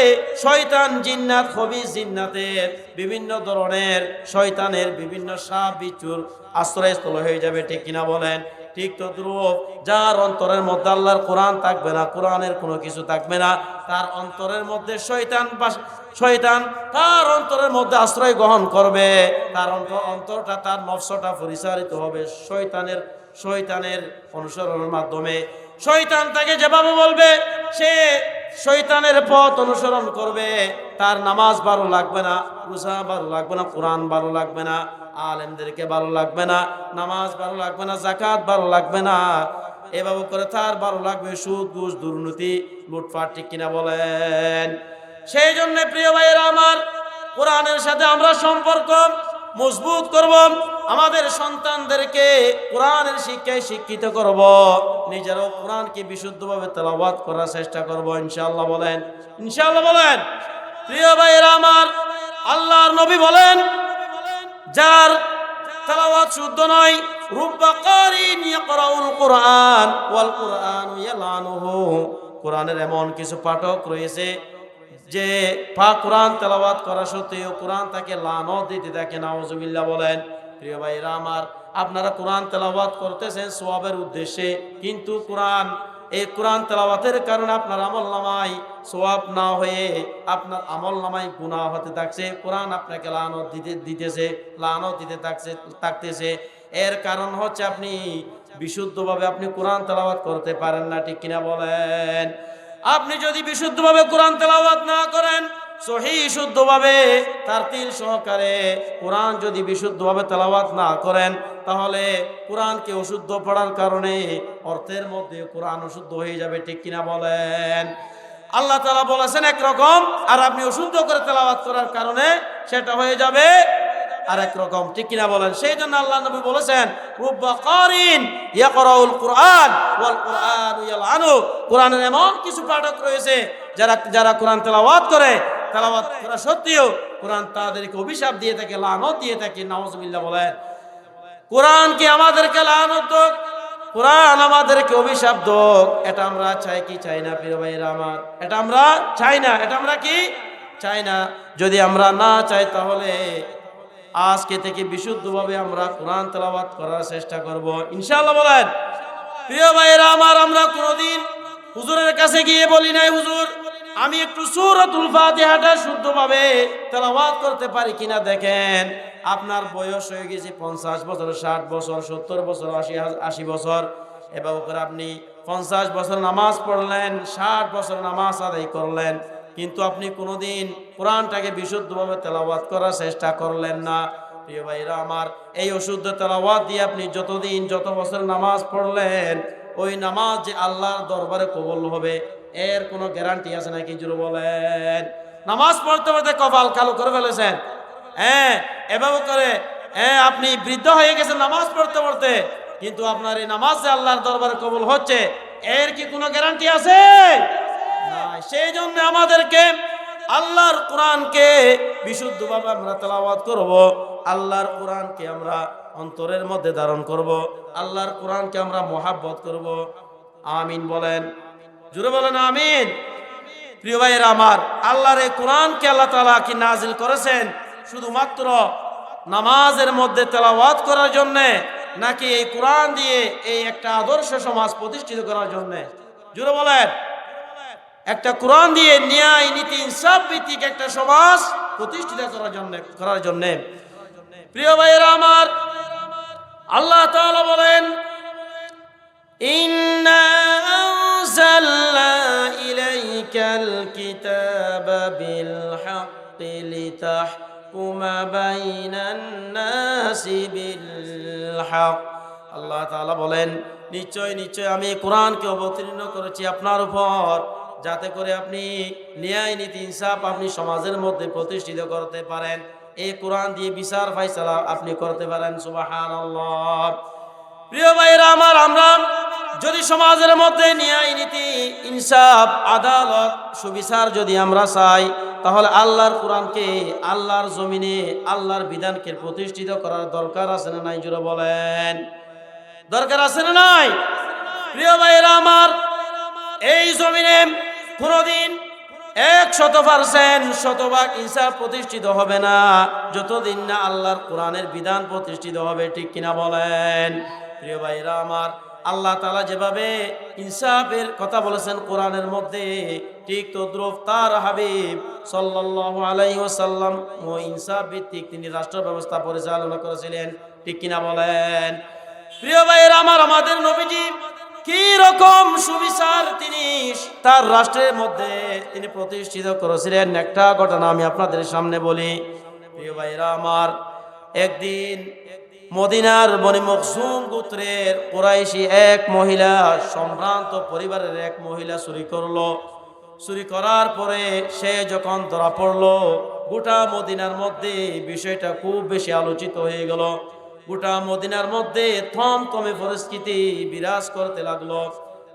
শয়তান, জিন্নাত, খবিস জিন্নাতের বিভিন্ন ধরনের শয়তানের বিভিন্ন সাপ বিচ্ছুর আশ্রয়স্থল হয়ে যাবে, ঠিক কিনা বলেন। ঠিক তদ্রূপ যার অন্তরের মধ্যে আল্লাহর কোরআন থাকবে না, কোরআনের কোনো কিছু থাকবে না, তার অন্তরের মধ্যে শয়তান তার অন্তরের মধ্যে আশ্রয় গ্রহণ করবে, তার অন্তরটা, তার নফসটা পরিচালিত হবে শয়তানের অনুসরণের মাধ্যমে। শয়তান তাকে যেভাবে বলবে সে শয়তানের পথ অনুসরণ করবে। তার নামাজ ভালো লাগবে না, রোজা ভালো লাগবে না, কোরআন ভালো লাগবে না, আলেমদেরকে ভালো লাগবে না, নামাজ ভালো লাগবে না, যাকাত ভালো লাগবে না, এভাবে করে তার ভালো লাগবে সুদ, ঘুষ, দুর্নীতি, লুটপাট, ঠিক কিনা বলেন। সেই জন্য প্রিয় ভাইয়েরা আমার, কোরআনের সাথে আমরা সম্পর্ক মজবুত করব, আমাদের সন্তানদেরকে কোরআনের শিক্ষায় শিক্ষিত করব, নিজেরাও কোরআনকে বিশুদ্ধভাবে তেলাওয়াত করার চেষ্টা করব, ইনশাআল্লাহ বলেন। ইনশাআল্লাহ বলেন। প্রিয় ভাইয়েরা আমার, আল্লাহর নবী বলেন, যার তেলাওয়াত শুদ্ধ নয়, রুব্বা কারিন ইয়াকরাউল কুরআন ওয়াল কুরআনু ইয়ালানুহু, কোরআনের এমন কিছু পাঠক রয়েছে যে কোরআন তেলাওয়াত করা সত্ত্বেও কোরআন তাকে লানত দিতে থাকে, নাউজুবিল্লাহ বলেন। প্রিয় ভাইরা আমার, আপনারা কোরআন তেলাওয়াত করতেছেন সওয়াবের উদ্দেশ্যে, কিন্তু এই কোরআন তেলাওয়াতের কারণে আপনার আমলনামায় সওয়াব না হয়ে আপনার আমলনামায় গুনাহ হতে থাকছে, কোরআন আপনাকে লানত দিতে থাকতেছে। এর কারণ হচ্ছে আপনি বিশুদ্ধভাবে আপনি কোরআন তেলাওয়াত করতে পারেন না, ঠিক কিনা বলেন। আপনি যদি বিশুদ্ধভাবে কোরআন তেলাওয়াত না করেন, সহি শুদ্ধভাবে তারতিল সহকারে কোরআন যদি বিশুদ্ধভাবে তেলাওয়াত না করেন, তাহলে কোরআনকে অশুদ্ধ পড়ার কারণে অর্থের মধ্যে কোরআন অশুদ্ধ হয়ে যাবে। ঠিক কিনা বলেন? আল্লাহ তাআলা বলেছেন একরকম, আর আপনি অশুদ্ধ করে তেলাওয়াত করার কারণে সেটা হয়ে যাবে আরেক রকম। ঠিক কিনা বলেন? সেই জন্য আল্লাহ নবী বলেছেন, রুব্বা কারিন ইয়াকরাউল কুরআন ওয়াল কুরআনু ইয়ালআনু। কোরআনের এমন কিছু পাঠক রয়েছে যারা কোরআন তেলাওয়াত করে, তেলাওয়াত করা সত্ত্বেও কোরআন তাদেরকে অভিশাপ দিয়ে থাকে, লানত দিয়ে থাকে। নাউজুবিল্লাহ বলেন। কোরআন কি আমাদেরকে লানত দেয়? কোরআন আমাদেরকে অভিশাপ দেয়? এটা আমরা চাই কি চাই না প্রিয় ভাইরা আমার? এটা আমরা চাই না। এটা আমরা কি চাই না? যদি আমরা না চাই, তাহলে আজকে থেকে বিশুদ্ধভাবে আমরা কোরআন তেলাওয়াত করার চেষ্টা করব ইনশাআল্লাহ। বলেন প্রিয় ভাইরা আমার, আমরা কোনোদিন হুজুরের কাছে গিয়ে বলি নাই, হুজুর আমি একটু সূরাতুল ফাতিহাটা শুদ্ধভাবে তেলাওয়াত করতে পারি কিনা দেখেন। আপনার বয়স হয়ে গেছে 50 বছর, 60 বছর, 70 বছর, 80 বছর, এভাবে করে আপনি 50 বছর নামাজ পড়লেন, 60 বছর নামাজ আদায় করলেন, কিন্তু আপনি কোনোদিন কোরআনটাকে বিশুদ্ধভাবে তেলাওয়াত করার চেষ্টা করলেন না। প্রিয় ভাইরা আমার, এই অশুদ্ধ তেলাওয়াত দিয়ে আপনি যত বছর নামাজ পড়লেন, ওই নামাজ যে আল্লাহর দরবারে কবুল হবে এর কোনো গ্যারান্টি আছে নাকি? জোরে বলেন। নামাজ পড়তে পড়তে কপাল কালো করে ফেলেছেন, এভাবে করে আপনি বৃদ্ধ হয়ে গেছেন নামাজ পড়তে পড়তে, কিন্তু আপনার এই নামাজ যে আল্লাহর দরবারে কবুল হচ্ছে এর কি কোনো গ্যারান্টি আছে? নাই। সেই জন্য আমাদেরকে আল্লাহর কোরআনকে বিশুদ্ধভাবে আমরা তেলাওয়াত করব, আল্লাহর কোরআনকে আমরা অন্তরের মধ্যে ধারণ করব, আল্লাহর কোরআনকে আমরা মহাব্বত করব। আমিন বলেন, জোরে বলেন আমিন। প্রিয় ভাইয়েরা আমার, আল্লাহর এই কোরআনকে আল্লাহ তাআলা কি নাজিল করেছেন শুধুমাত্র নামাজের মধ্যে তেলাওয়াত করার জন্য, নাকি এই কোরআন দিয়ে এই একটা আদর্শ সমাজ প্রতিষ্ঠিত করার জন্য? জোরে বলেন। একটা কোরআন দিয়ে ন্যায় নীতি ইনসাফ ভিত্তিক একটা সমাজ প্রতিষ্ঠিত করার জন্য। প্রিয় ভাইয়েরা আমার, আল্লাহ তাআলা বলেন, ইন্না আনজালনা ইলাইকাল কিতাবা বিল হাক্কি লিতাহকুমা বাইনান নাসি বিল হক। আল্লাহ তাআলা বলেন, নিশ্চয় আমি কোরআনকে অবতীর্ণ করেছি আপনার উপর, যাতে করে আপনি ন্যায় নীতি ইনসাফ আপনি সমাজের মধ্যে প্রতিষ্ঠিত করতে পারেন। এই কোরআন দিয়ে বিচার ফায়সালা আপনি করতে পারেন। সুবহানাল্লাহ। প্রিয় ভাইরা আমার, আমরা যদি সমাজের মধ্যে ন্যায় নীতি ইনসাফ আদালত সুবিচার যদি আমরা চাই, তাহলে আল্লাহর কোরআনকে আল্লাহর জমিনে আল্লাহর বিধানকে প্রতিষ্ঠিত করার দরকার আছে না নাই? জোরে বলেন, দরকার আছে না নাই? প্রিয় ভাইরা আমার, এই জমিনে কোনদিন 100% শতভাগ ইনসাফ প্রতিষ্ঠিত হবে না যতদিন না আল্লাহর কোরআনের বিধান প্রতিষ্ঠিত হবে। ঠিক কিনা বলেন? প্রিয় ভাইরা আমার, আল্লাহ তাআলা যেভাবে ইনসাফের কথা বলেছেন কোরআনের মধ্যে, ঠিক তদ্রুপ তার হাবিব সাল্লাল্লাহু আলাইহি ওয়াসাল্লাম ও ইনসাফ ভিত্তিক তিনি রাষ্ট্র ব্যবস্থা পরিচালনা করেছিলেন। ঠিক কিনা বলেন? প্রিয় ভাইরা আমার, আমাদের নবীজি কি রকম সুবিচার তিনি তার রাষ্ট্রের মধ্যে তিনি প্রতিষ্ঠিত করেছিলেন, একটা ঘটনা আমি আপনাদের সামনে বলি। প্রিয় ভাইরা আমার, একদিন মদিনার বনি মখজুম গোত্রের কুরাইশি এক মহিলা, সম্ভ্রান্ত পরিবারের এক মহিলা চুরি করলো। চুরি করার পরে সে যখন ধরা পড়লো, গোটা মদিনার মধ্যে বিষয়টা খুব বেশি আলোচিত হয়ে গেল। গোটা মদিনার মধ্যে থমথমে পরিস্থিতি বিরাজ করতে লাগলো।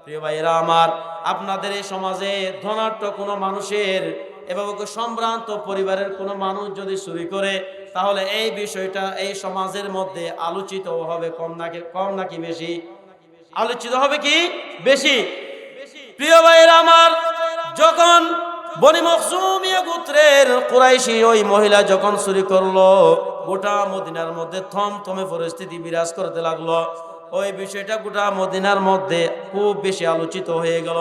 প্রিয় ভাইরা আমার, আপনাদের এই সমাজে ধনাঢ্য কোনো মানুষের এবং সম্ভ্রান্ত পরিবারের কোনো মানুষ যদি চুরি করে, তাহলে এই বিষয়টা এই সমাজের মধ্যে আলোচিত হবে কম নাকি বেশি? আলোচিত হবে কি বেশি? প্রিয় ভাইরা আমার, যখন বনি মখজুমিয়া গোত্রের কুরাইশি ওই মহিলা যখন চুরি করলো, গোটা মদিনার মধ্যে থমথমে পরিস্থিতি বিরাজ করতে লাগলো। ওই বিষয়টা গোটা মদিনার মধ্যে খুব বেশি আলোচিত হয়ে গেল।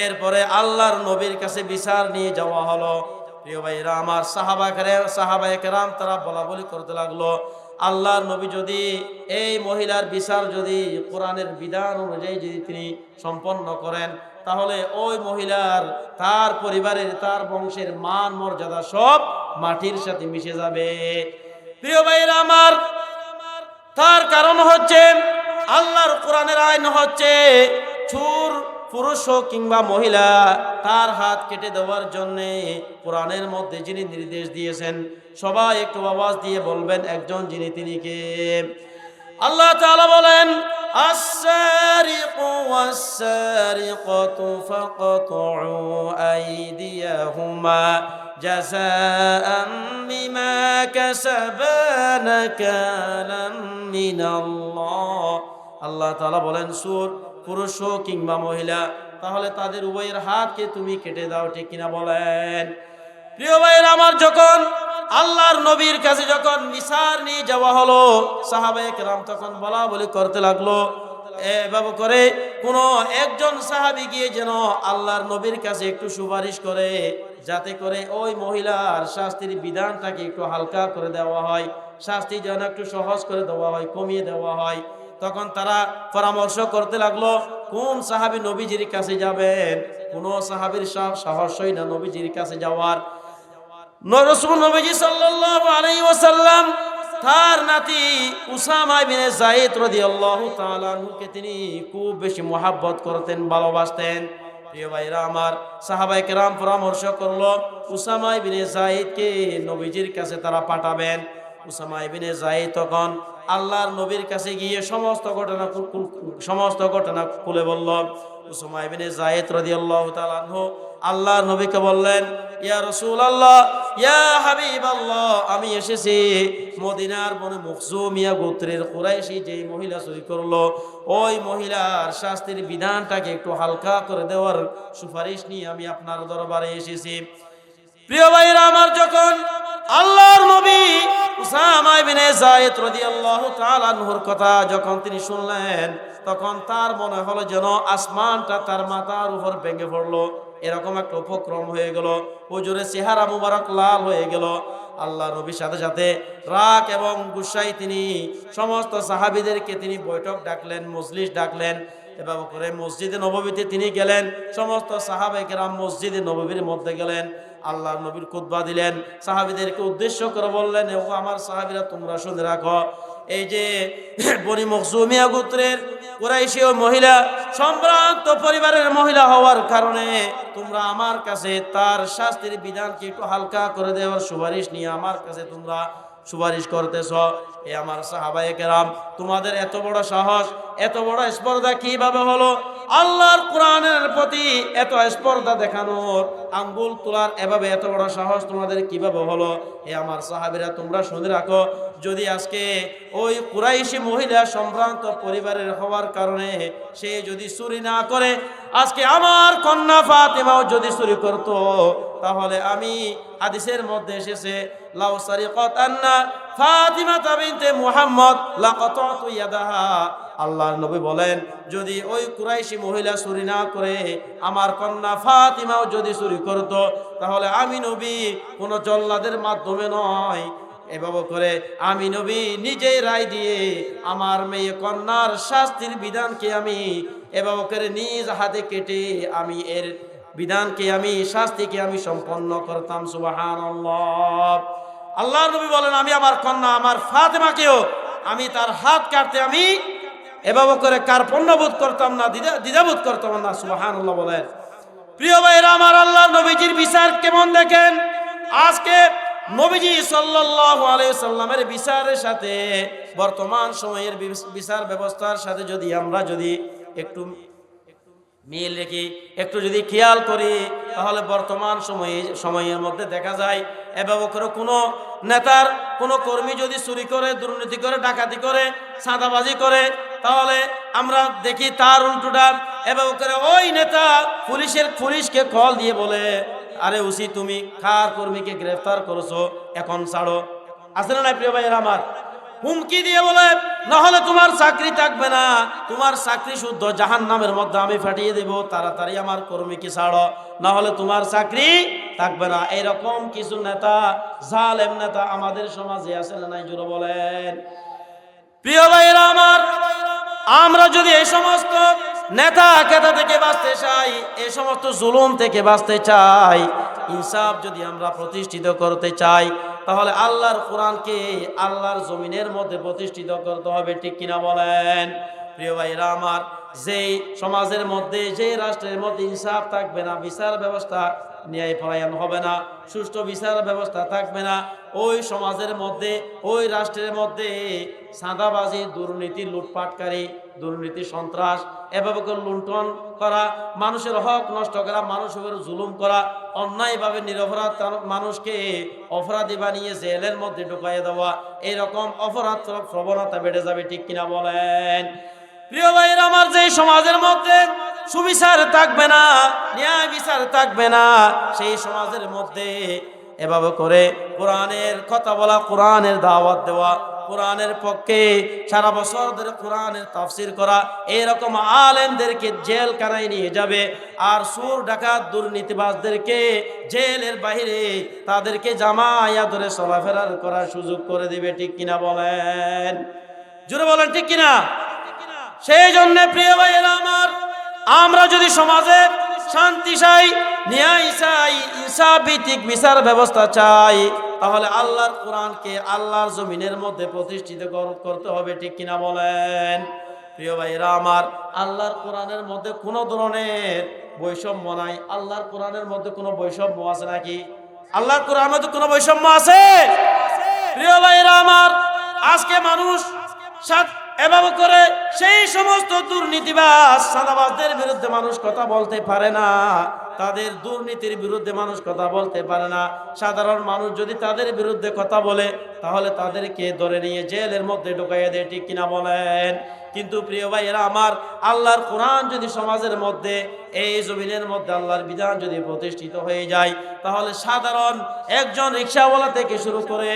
এরপরে আল্লাহর নবীর কাছে বিচার নিয়ে যাওয়া হলো। প্রিয় ভাইরা আমার, সাহাবায়ে কেরাম তারা বলা বলি করতে লাগলো, আল্লাহর নবী যদি এই মহিলার বিচার যদি কোরআনের বিধান অনুযায়ী যদি তিনি সম্পন্ন করেন, তাহলে ওই মহিলার তার পরিবারের তার বংশের মান মর্যাদা সব মাটির সাথে মিশে যাবে। প্রিয় ভাইরা আমার, তার কারণ হচ্ছে আল্লাহর কোরআনের আইন হচ্ছে চোর পুরুষ হোক কিংবা মহিলা, তার হাত কেটে দেওয়ার জন্য কোরআনের মধ্যে যিনি নির্দেশ দিয়েছেন, সবাই একটু আওয়াজ দিয়ে বলবেন একজন যিনি, তিনি কে? আল্লাহ তাআলা বলেন, আস-সারিকু ওয়াস-সারিকাতু ফাকতুউ আইদিয়াহুমা জাযাআন বিমা কাসাবা নাকালাম মিনাল্লাহ। আল্লাহ তাআলা বলেন, চোর পুরুষ হোক কিংবা মহিলা, তাহলে তাদের উভয়ের হাতকে তুমি কেটে দাও, ঠিক কিনা বলেন? প্রিয় ভাইরা আমার, যখন আল্লাহর নবীর কাছে যখন বিচার নিয়ে যাওয়া হলো, সাহাবায়ে কেরাম তখন বলা বলি করতে লাগলো, এভাবে করে কোন একজন সাহাবী গিয়ে যেন আল্লাহর নবীর কাছে একটু সুপারিশ করে, যাতে করে ওই মহিলার শাস্তির বিধানটাকে একটু হালকা করে দেওয়া হয়, শাস্তি যেন একটু সহজ করে দেওয়া হয়, কমিয়ে দেওয়া হয়। তখন তারা পরামর্শ করতে লাগলো, কোন সাহাবী নবীজির কাছে যাবেন? কোন সাহাবীর সাহসই না নবীজির কাছে যাওয়ার। রাসূল নবীজি সাল্লাল্লাহু আলাইহি ওয়াসাল্লাম তার নাতি উসামা ইবনে যায়েদ রাদিয়াল্লাহু তাআলা আনহুকে তিনি খুব বেশি মহব্বত করতেন, ভালোবাসতেন। প্রিয় ভাইরা আমার, সাহাবায়ে কেরাম পরামর্শ করলো উসামা ইবনে যায়েদকে নবীজির কাছে তারা পাঠাবেন। উসামা ইবনে যায়েদ তখন আল্লাহর নবীর কাছে গিয়ে সমস্ত ঘটনা খুলে বলল। উসামা ইবনে যায়েদ রাদিয়াল্লাহু তাআলা আনহু আল্লাহর নবীকে বললেন, ইয়া রাসূলুল্লাহ, ইয়া হাবিবাল্লাহ, আমি এসেছি মদিনার বনে মখজুমিয়া গোত্রের কুরাইশি যেই মহিলা চুরি করলো, ওই মহিলার শাস্তির বিধানটাকে একটু হালকা করে দেওয়ার সুপারিশ নিয়ে আমি আপনার দরবারে এসেছি। প্রিয় ভাইরা আমার, যখন আল্লাহর নবী উসামা ইবনে যায়েদ রাদিয়াল্লাহু তাআলা আনহুর কথা যখন তিনি শুনলেন, তখন তার মনে হলো যেন আসমানটা তার মাথার উপর ভেঙে পড়লো, এরকম একটা উপক্রম হয়ে গেল। হুজুরের চেহারা মুবারক লাল হয়ে গেল। আল্লাহ নবীর সাথে সাথে রাগ এবং গুসায় তিনি সমস্ত সাহাবীদেরকে তিনি বৈঠক ডাকলেন, মজলিস ডাকলেন। এভাবে করে মসজিদে নববীতে তিনি গেলেন, সমস্ত সাহাবায়ে কেরাম মসজিদে নববীর মধ্যে গেলেন, আল্লাহর নবীর খুতবা দিলেন, সাহাবীদেরকে উদ্দেশ্য করে বললেন, ও আমার সাহাবীরা, তোমরা শুনে রাখো, এই যে বনি মখজুমিয়া গোত্রের কুরাইশী মহিলা সম্ভ্রান্ত পরিবারের মহিলা হওয়ার কারণে তোমরা আমার কাছে তার শাস্তির বিধানকে একটু হালকা করে দেওয়ার সুপারিশ নিয়ে আমার কাছে তোমরা সুপারিশ করতেছ। এ আমার সাহাবায়ে কেরাম, তোমাদের এত বড় সাহস, এত বড় স্পর্ধা কিভাবে হলো? আল্লাহর কোরআনের প্রতি এত স্পর্ধা দেখানোর, আঙ্গুল তোলার এভাবে এত বড় সাহস তোমাদের কিভাবে হলো? এ আমার সাহাবীরা, তোমরা শুনে রাখো, যদি আজকে ওই কুরাইশি মহিলা সম্ভ্রান্ত পরিবারের হওয়ার কারণে সে যদি চুরি না করে, আজকে আমার কন্যা ফাতিমাও যদি চুরি করত, তাহলে আমি, হাদিসের মধ্যে এসেছে, লাউ সারিকাতান্না ফাতিমা বিনতে মুহাম্মদ লাকাতাতু ইয়াদাহা। আল্লাহর নবী বলেন, যদি ওই কুরাইশি মহিলা চুরি না করে আমার কন্যা ফাতিমাও যদি চুরি করত, তাহলে আমি নবী কোন জল্লাদের মাধ্যমে নয়, এভাবে করে আমি নবী নিজেই রায় দিয়ে আমার মেয়ে কন্যার শাস্তির বিধানকে আমি এভাবে করে নিজ হাতে কেটে আমি এর বিধানকে, আমি শাস্তিকে আমি সম্পন্ন করতাম। সুবহানাল্লাহ। আল্লাহর নবী বলেন, আমি আমার কন্যা আমার ফাতেমাকেও আমি তার হাত কাটতে আমি এভাবে করে কার্পণ্য বোধ করতাম না, দ্বিধাবোধ করতাম না। সুবহানাল্লাহ বলেন। প্রিয় ভাইরা আমার, আল্লাহর নবীজির বিচার কেমন দেখেন। আজকে নবীজি সাল্লাল্লাহু আলাইহি সাল্লামের বিচারের সাথে বর্তমান সময়ের বিচার ব্যবস্থার সাথে যদি আমরা যদি একটু মিল রেখে একটু যদি খেয়াল করি, তাহলে বর্তমান সময়ের মধ্যে দেখা যায় এভাবে করে কোনো নেতার কোনো কর্মী যদি চুরি করে, দুর্নীতি করে, ডাকাতি করে, চাঁদাবাজি করে, তাহলে আমরা দেখি তার উল্টোটা এভাবে করে ওই নেতা পুলিশকে কল দিয়ে বলে, আরে উসি, তুমি কার কর্মীকে গ্রেফতার করেছো, এখন ছাড়ো। আসলে না প্রিয় ভাইয়ের আমার, হুমকি দিয়ে বলে, নাহলে তোমার চাকরি থাকবে না, তোমার চাকরি শুদ্ধ জাহান্নামের মধ্যে আমি ফাটিয়ে দেব, তাড়াতাড়ি আমার কর্মীকে ছাড়ো, নাহলে তোমার চাকরি থাকবে না। এরকম কিছু নেতা, জালেম নেতা আমাদের সমাজে আছে না নাই? জোরে বলেন। প্রিয় ভাইরা আমার, আমরা যদি এই সমস্ত নেতা কেতা থেকে বাঁচতে চাই, এই সমস্ত জুলুম থেকে বাঁচতে চাই, ইনসাফ যদি আমরা প্রতিষ্ঠিত করতে চাই, তাহলে আল্লাহর কোরআনকে আল্লাহর জমিনের মধ্যে প্রতিষ্ঠিত করতে হবে। ঠিক কিনা বলেন? প্রিয় ভাইরা আমার, যেই সমাজের মধ্যে, যে রাষ্ট্রের মধ্যে ইনসাফ থাকবে না, বিচার ব্যবস্থা ন্যায় পরায়ণ হবে না, সুষ্ঠু বিচার ব্যবস্থা থাকবে না, ওই সমাজের মধ্যে, ওই রাষ্ট্রের মধ্যে চাঁদাবাজি, দুর্নীতি, লুটপাটকারী, দুর্নীতি, সন্ত্রাস, এভাবে করে লুণ্ঠন করা, মানুষের হক নষ্ট করা, মানুষের উপর জুলুম করা, অন্যায়ভাবে নিরপরাধ মানুষকে অপরাধী বানিয়ে জেলের মধ্যে ঢুকাইয়ে দেওয়া, এইরকম অপরাধ প্রবণতা বেড়ে যাবে। ঠিক কিনা বলেন? প্রিয় ভাইয়ের আমার, যে সমাজের মধ্যে সুবিচার থাকবে না, ন্যায় বিচার থাকবে না, সেই সমাজের মধ্যে এভাবে করে কোরআনের কথা বলা, কোরআনের দাওয়াত দেওয়া, কোরআনের পক্ষে সারা বছর ধরে কোরআনের তাফসির করা, এরকম আলেমদেরকে জেলখানায় নিয়ে যাবে, আর সুর ডাকাত দুর্নীতিবাজদেরকে জেলের বাইরে তাদেরকে জামায়া ধরে চলাফেরার করার সুযোগ করে দিবে। ঠিক কিনা বলেন? জোরে বলেন ঠিক কিনা? সেই জন্য প্রিয় ভাইয়েরা আমার, আমরা যদি সমাজে শান্তি চাই, ন্যায় চাই, ইনসাফ ভিত্তিক বিচার ব্যবস্থা চাই, তাহলে আল্লাহর কোরআনকে আল্লাহর জমিনের মধ্যে প্রতিষ্ঠিত করতে হবে। ঠিক কিনা বলেন? প্রিয় ভাইয়েরা আমার, আল্লাহর কোরআনের মধ্যে কোনো ধরনের বৈষম্য নাই। আল্লাহর কোরআনের মধ্যে কোনো বৈষম্য আছে নাকি? আল্লাহর কোরআনের মধ্যে কোনো বৈষম্য আছে? প্রিয় ভাইয়েরা আমার, আজকে মানুষ এভাবে করে সেই সমস্ত দুর্নীতিবাজ, চাঁদাবাজদের বিরুদ্ধে মানুষ কথা বলতে পারে না, তাদের দুর্নীতির বিরুদ্ধে মানুষ কথা বলতে পারে না। সাধারণ মানুষ যদি তাদের বিরুদ্ধে কথা বলে, তাহলে তাদেরকে ধরে নিয়ে জেলের মধ্যে ঢুকাইয়ে দেয়। ঠিক কিনা বলেন? কিন্তু প্রিয় ভাইয়েরা আমার, আল্লাহর কোরআন যদি সমাজের মধ্যে, এই জমিনের মধ্যে আল্লাহর বিধান যদি প্রতিষ্ঠিত হয়ে যায়, তাহলে সাধারণ একজন রিকশাওয়ালা থেকে শুরু করে,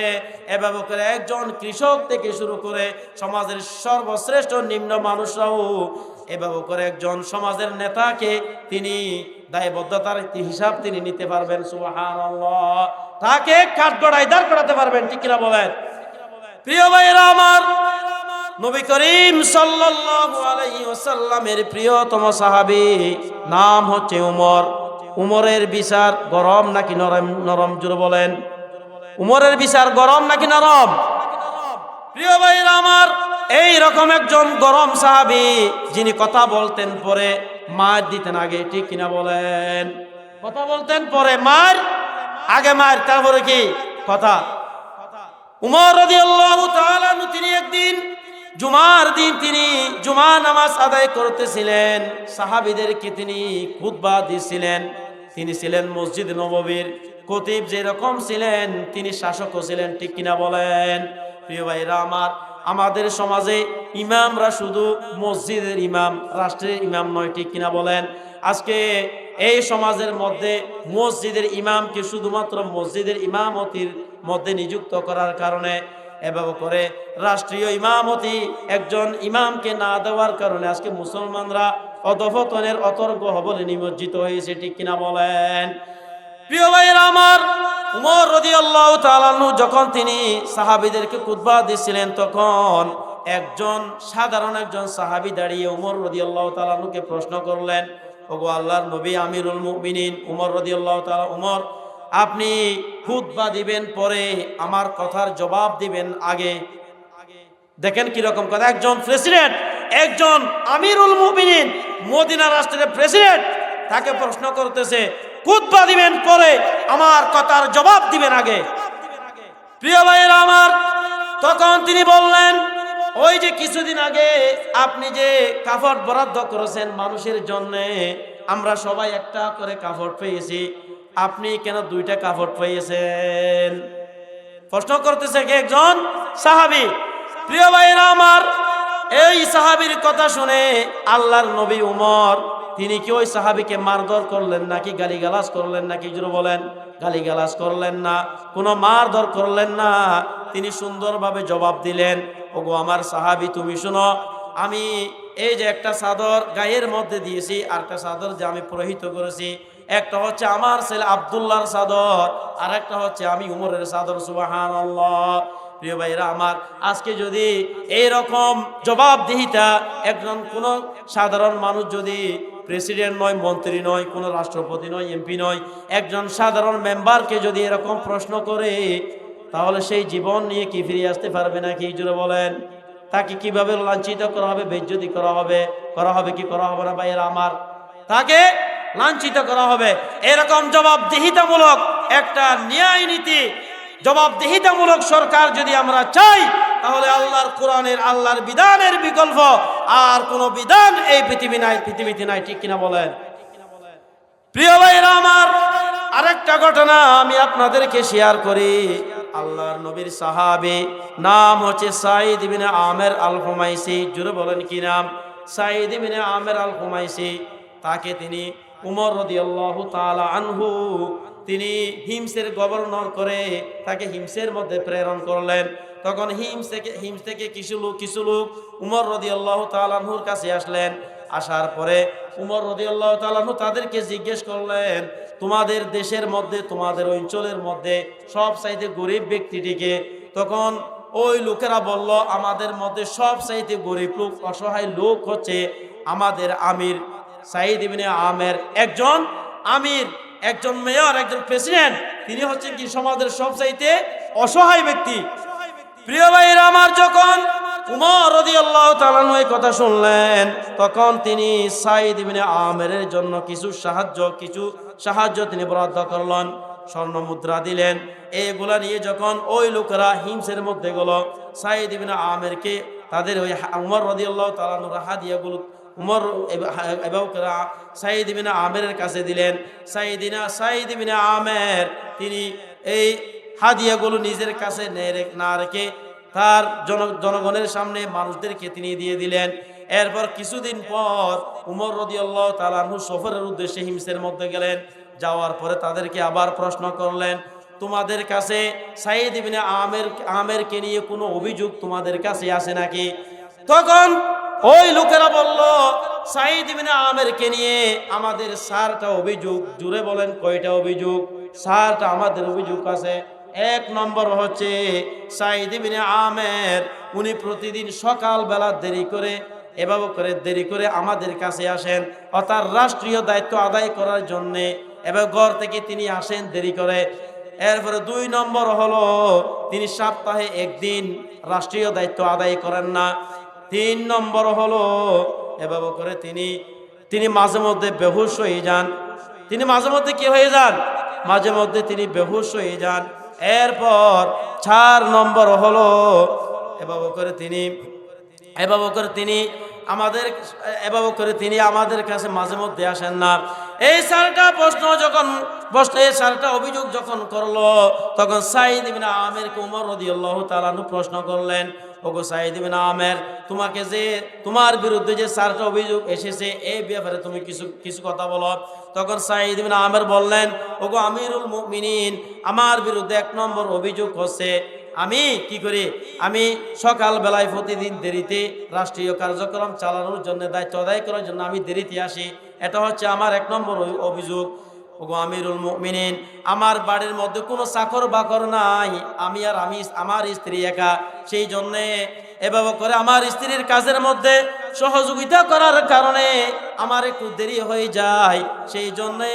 এভাবে করে একজন কৃষক থেকে শুরু করে সমাজের সর্বশ্রেষ্ঠ নিম্ন মানুষরাও এভাবে করে একজন সমাজের নেতাকে তিনি দায়বদ্ধতার হিসাব তিনি নিতে পারবেন। সুবহানাল্লাহ। তাকে কাঠগড়ায় দাঁড় করাতে পারবেন। ঠিক কিনা বলেন? প্রিয় ভাইয়েরা আমার, নবী করিম সাল্লাল্লাহু আলাইহি ওয়াসাল্লামের প্রিয়তম সাহাবী নাম হচ্ছে উমর। উমরের বিচার গরম নাকি নরম? নরম? জোরে বলেন। উমরের বিচার গরম নাকি নরম? প্রিয় ভাইয়েরা আমার, এই রকম একজন গরম সাহাবী, যিনি কথা বলতেন পরে মার দিতেন আগে। ঠিক কিনা বলেন? কথা বলতেন পরে মার, আগে মার, তারপরে কি কথা। উমর রাদিয়াল্লাহু তাআলা আনহু, তিনি একদিন জুমার দিন তিনি জুমা নামাজ আদায় করতেছিলেন, সাহাবীদেরকে তিনি খুতবা দিছিলেন। তিনি ছিলেন মসজিদ নববীর খতিব, যেরকম ছিলেন তিনি শাসকও ছিলেন। ঠিক কিনা বলেন? প্রিয় ভাইরা আমার, আমাদের সমাজে ইমামরা শুধু মসজিদের ইমাম, রাষ্ট্রের ইমাম নয়। ঠিক কিনা বলেন? আজকে এই সমাজের মধ্যে মসজিদের ইমামকে শুধুমাত্র মসজিদের ইমামতির মধ্যে নিযুক্ত করার কারণে, এভাবে করে রাষ্ট্রীয় ইমামতি একজন ইমামকে না দেওয়ার কারণে আজকে মুসলমানরা অধঃপতনের অতর্গহবলে নিমজ্জিত হয়েছে। ঠিক কিনা বলেন? প্রিয় ভাইয়েরা আমার, উমর রাদিয়াল্লাহু তাআলা আনহু যখন তিনি সাহাবীদেরকে খুতবা দিছিলেন, তখন একজন সাধারণ একজন সাহাবী দাঁড়িয়ে উমর রাদিয়াল্লাহু তাআলা আনহুকে প্রশ্ন করলেন, ওগো আল্লাহর নবী আমিরুল মুমিনিন উমর রাদিয়াল্লাহু তাআলা, উমর, আপনি খুতবা দিবেন পরে আমার কথার জবাব দিবেন আগে। দেখেন কি রকম কথা! একজন প্রেসিডেন্ট, একজন আমিরুল মুমিনিন, মদিনা রাষ্ট্রের প্রেসিডেন্ট, তাকে প্রশ্ন করতেছে খুতবা দিবেন পরে আমার কথার জবাব দিবেন আগে। প্রিয় ভাইয়েরা আমার, তখন তিনি বললেন, ওই যে কিছুদিন আগে আপনি যে কাফট বরাদ্দ করেছেন মানুষের জন্য, আমরা সবাই একটা করে কাফট পেয়েছি, আপনি কেন দুইটা কাফট পেয়েছেন? প্রশ্ন করতেছে কে? একজন সাহাবী। প্রিয় ভাইয়েরা আমার, এই সাহাবীর কথা শুনে আল্লাহর নবী উমর, তিনি কি ওই সাহাবীকে মারধর করলেন নাকি গালিগালাজ করলেন নাকি? জোরে বলেন। গালিগালাজ করলেন না, কোনো মারধর করলেন না। তিনি সুন্দরভাবে জবাব দিলেন, ওগো আমার সাহাবী, তুমি শুনো, আমি এই যে একটা চাদর গায়ের মধ্যে দিয়েছি, আর একটা চাদর যে আমি প্রহিত করেছি, একটা হচ্ছে আমার ছেলে আব্দুল্লাহর চাদর, আর একটা হচ্ছে আমি উমরের চাদর। সুবহানাল্লাহ। প্রিয় ভাইরা আমার, আজকে যদি এইরকম জবাবদিহিতা একজন কোন সাধারণ মানুষ, যদি প্রেসিডেন্ট নয়, মন্ত্রী নয়, কোনো রাষ্ট্রপতি নয়, এমপি নয়, একজন সাধারণ মেম্বারকে যদি এরকম প্রশ্ন করে, তাহলে সেই জীবন নিয়ে কি ফিরে আসতে পারবে নাকি? জুড়ে বলেন। তাকে কিভাবে লাঞ্ছিত করা হবে, বেইজ্জতি করা হবে কি করা হবে না ভাইয়েরা আমার? তাকে লাঞ্ছিত করা হবে। এরকম জবাবদিহিতামূলক একটা ন্যায় নীতি, জবাবদিহিতামূলক সরকার যদি আমরা চাই, তাহলে আল্লাহর কোরআনের, আল্লাহর বিধানের বিকল্প আর কোনো বিধান এই পৃথিবীতে নাই। ঠিক কিনা বলেন? প্রিয় ভাইরা আমার, আরেকটা ঘটনা আমি আপনাদেরকে শেয়ার করি। আল্লাহর নবীর সাহাবী, নাম হচ্ছে সাঈদ ইবনে আমের আল হুমাইসি। জুড়ে বলেন কি নাম? সাঈদ ইবনে আমের আল হুমাইসি। তাকে তিনি উমর রাদিয়াল্লাহু তাআলা আনহু, তিনি হিমসের গভর্নর করে তাকে হিমসের মধ্যে প্রেরণ করলেন। তখন হিমস থেকে কিছু লোক উমর রাদিয়াল্লাহু তাআলা আনহুর কাছে আসলেন। আসার পরে উমর রাদিয়াল্লাহু তাআলা আনহু তাদেরকে জিজ্ঞেস করলেন, তোমাদের দেশের মধ্যে, তোমাদের অঞ্চলের মধ্যে সবচাইতে গরিব ব্যক্তিটিকে? তখন ওই লোকেরা বলল, আমাদের মধ্যে সবচাইতে গরিব লোক, অসহায় লোক হচ্ছে আমাদের আমির সাঈদ ইবনে আমের। একজন আমির, একজন মেয়র, একজন প্রেসিডেন্ট, তিনি হচ্ছেন কি সমাজের সবচাইতে অসহায় ব্যক্তি। প্রিয় ভাইরা আমার, যখন উমর রাদিয়াল্লাহু তাআলা এই কথা শুনলেন, তখন তিনি সাঈদ ইবনে আমেরের জন্য কিছু সাহায্য তিনি বরাদ্দ করলেন, স্বর্ণ মুদ্রা দিলেন। এইগুলা নিয়ে যখন ওই লোকেরা হিমসের মধ্যে গেল, সাঈদ ইবনে আমেরকে তাদের ওই উমর রাদিয়াল্লাহু তাআলা হাদিয়াগুলো উমর এবং সাঈদ ইবনে আমেরের কাছে দিলেন। সাঈদ ইবনে আমের তিনি এই হাদিয়াগুলো নিজের কাছে না রেখে তার জনগণের সামনে মানুষদেরকে তিনি দিয়ে দিলেন। এরপর কিছুদিন পর উমর রাদিয়াল্লাহু তাআলা আনহু সফরের উদ্দেশ্যে হিমসের মধ্যে গেলেন। যাওয়ার পরে তাদেরকে আবার প্রশ্ন করলেন, তোমাদের কাছে সাঈদ ইবনে আমেরকে নিয়ে কোনো অভিযোগ তোমাদের কাছে আছে নাকি? তখন ওই লোকেরা বলল, সাঈদ ইবনে আমেরকে নিয়ে আমাদের 4টা অভিযোগ। জুড়ে বলেন, কয়টা অভিযোগ? 4টা আমাদের অভিযোগ আছে। 1 নম্বর হচ্ছে সাঈদ ইবনে আমের, উনি প্রতিদিন সকালবেলা দেরি করে আমাদের কাছে আসেন, অর্থাৎ রাষ্ট্রীয় দায়িত্ব আদায় করার জন্য, এবার ঘর থেকে তিনি আসেন দেরি করে। এরপরে 2 নম্বর হলো তিনি সপ্তাহে 1 দিন রাষ্ট্রীয় দায়িত্ব আদায় করেন না। 3 নম্বর হলো এভাবে করে তিনি মাঝে মধ্যে বেহুশ হয়ে যান। তিনি মাঝে মধ্যে কি হয়ে যান? মাঝে মধ্যে তিনি বেহুশ হয়ে যান। এরপর 4 নম্বর হলো এভাবে করে তিনি আমাদের কাছে মাঝে মধ্যে আসেন না। এই 4টা অভিযোগ যখন করলো, তখন সাঈদ ইবনে আমেরকে উমর রাদিয়াল্লাহু তাআলা প্রশ্ন করলেন, ওগো সাঈদ ইবনে আমের, তোমার বিরুদ্ধে যে 4টা অভিযোগ এসেছে, এই ব্যাপারে তুমি কিছু কথা বলো। তখন সাঈদ ইবনে আমের বললেন, ওগো আমিরুল মুমিনিন, আমার বিরুদ্ধে 1 নম্বর অভিযোগ হচ্ছে আমি কি করি? আমি সকাল বেলায় প্রতিদিন দেরিতে রাষ্ট্রীয় কার্যক্রম চালানোর জন্য, দায়িত্ব আদায় করার জন্য আমি দেরিতে আসি। এটা হচ্ছে আমার 1 নম্বর অভিযোগ। ওগো আমিরুল মুমিনিন, আমার বাড়ির মধ্যে কোনো চাকর বাকর নাই, আমি আমার স্ত্রী একা, সেই জন্যে এভাবে করে আমার স্ত্রীর কাজের মধ্যে সহযোগিতা করার কারণে আমার একটু দেরি হয়ে যায়, সেই জন্যে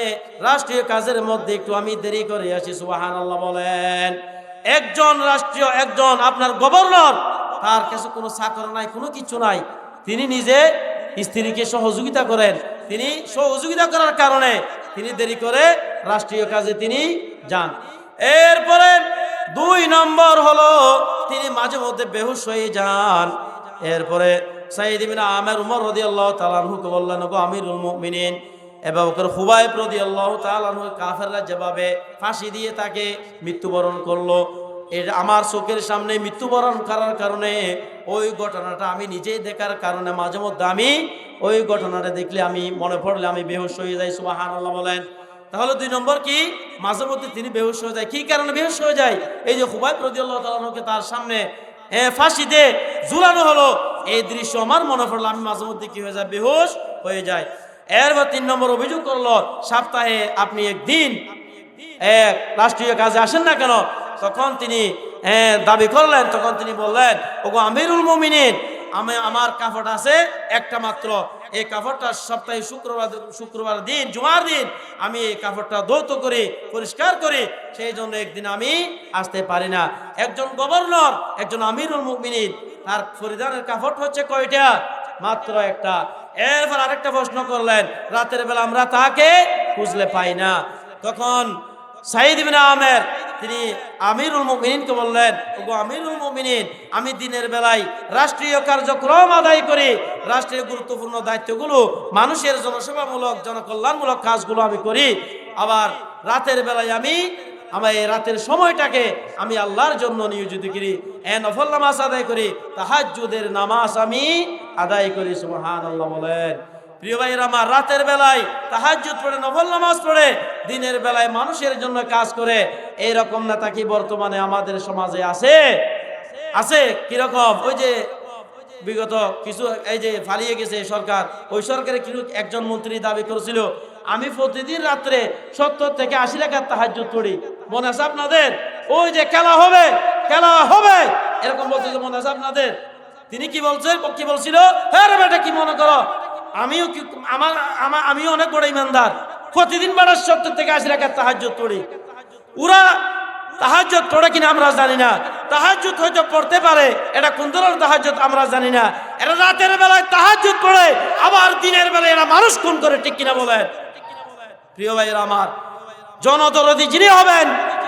রাষ্ট্রীয় কাজের মধ্যে একটু আমি দেরি করে আসি। সুবহানাল্লাহ বলেন। একজন আপনার গভর্নর, তার কাছে কোনো চাকর নাই, কোনো কিছু নাই, তিনি নিজে স্ত্রীকে সহযোগিতা করেন। তিনি সহযোগিতা করার কারণে তিনি দেরি করে রাষ্ট্রীয় কাজে তিনি যান। এরপরে 2 নম্বর হলো তিনি মাঝে মধ্যে বেহুশ হয়ে যান। এরপরে সাঈদ ইবনে আমের উমর রাদিয়াল্লাহু তাআলা আনহুকে বললেন, ওগো আমিরুল মুমিনিন, এবার খুবাইব রাদিয়াল্লাহু তাআলা আনহু কাফেররা যেভাবে ফাঁসি দিয়ে তাকে মৃত্যুবরণ করলো, এটা আমার চোখের সামনে মৃত্যুবরণ করার কারণে, ওই ঘটনাটা আমি নিজেই দেখার কারণে মাঝে মধ্যে আমি ওই ঘটনাটা দেখলে, আমি মনে পড়লে আমি বেহুশ হয়ে যাই। সুবহানাল্লাহ বলেন। তাহলে 2 নম্বর কি? মাঝে মধ্যে তিনি বেহুশ হয়ে যায়। কি কারণে বেহুশ হয়ে যায়? এই যে খুবাইব রাদিয়াল্লাহু তাআলা আনহুকে তার সামনে ফাঁসিতে ঝুলানো হলো, এই দৃশ্য আমার মনে পড়লো, আমি মাঝে মধ্যে কি হয়ে যায়, বেহুশ হয়ে যায়। এরপর 3 নম্বর অভিযোগ করলো, সপ্তাহে আপনি একদিন এক রাষ্ট্রীয় কাজে আসেন না কেন? তখন তিনি দাবি করলেন, তখন তিনি বললেন, ওগো আমিরুল মুমিনিন, আমার কাপড় আছে একটা মাত্র, এই কাপড়টা সপ্তাহে শুক্রবার দিন, জুমার দিন আমি এই কাপড়টা ধৌত করি, পরিষ্কার করি, সেই জন্য একদিন আমি আসতে পারি না। একজন গভর্নর, একজন আমিরুল মুমিনিন, তার পরিধানের কাপড় হচ্ছে কয়টা? মাত্র একটা। এরপর আরেকটা প্রশ্ন করলেন, রাতের বেলা আমরা তাকে খুঁজলে পাই না। তখন সাইদ ইবনে আমের তিনি আমিরুল মুমিনিনকে বললেন, ওগো আমিরুল মুমিনিন, আমি দিনের বেলায় রাষ্ট্রীয় কার্যক্রম আদায় করি, রাষ্ট্রীয় গুরুত্বপূর্ণ দায়িত্বগুলো, মানুষের জনসেবামূলক জনকল্যাণমূলক কাজগুলো আমি করি, আবার রাতের বেলায় আমি আমার এই রাতের সময়টাকে আমি আল্লাহর জন্য নিয়োজিত করি, নফল নামাজ আদায় করি, তাহাজ্জুদের নামাজ আমি আদায় করি। সুবহানাল্লাহ বলেন। প্রিয় ভাইয়েরা আমার, রাতের বেলায় তাহাজ্জুদ পড়ে, নফল নামাজ পড়ে, দিনের বেলায় মানুষের জন্য কাজ করে, এইরকম নেতা কি বর্তমানে আমাদের সমাজে আছে? আছে। কিরকম? ওই যে বিগত কিছু এই যে পালিয়ে গেছে সরকার, ওই সরকারে কিছু একজন মন্ত্রী দাবি করেছিল, আমি প্রতিদিন রাত্রে 70 থেকে 80 রাকাত তাহাজ্জুদ পড়ি। মনে আছে আপনাদের? ওই যে খেলা হবে, খেলা হবে, এরকম বলছিল, মনে আছে আপনাদের? তিনি কি বলছেন, কি বলছিল? হ্যাঁ রে বেটা, কি মনে করো আমিও অনেক বড় ইমানদার, প্রতিদিন বেড়া 70 থেকে 80 রাকাত তাহাজ্জুদ পড়ি। ওরা তাহাজ্জুদ পড়ে কিনা আমরা জানি না, তাহাজ্জুদ হয়তো পড়তে পারে, এটা কোন ধরনের তাহাজ্জুদ আমরা জানি না। এরা রাতের বেলায় তাহাজ্জুদ পড়ে, আবার দিনের বেলায় এরা মানুষ খুন করে, ঠিক কিনা বলেন? প্রিয় ভাইয়েরা আমার, জনদরদি যিনি হবেন,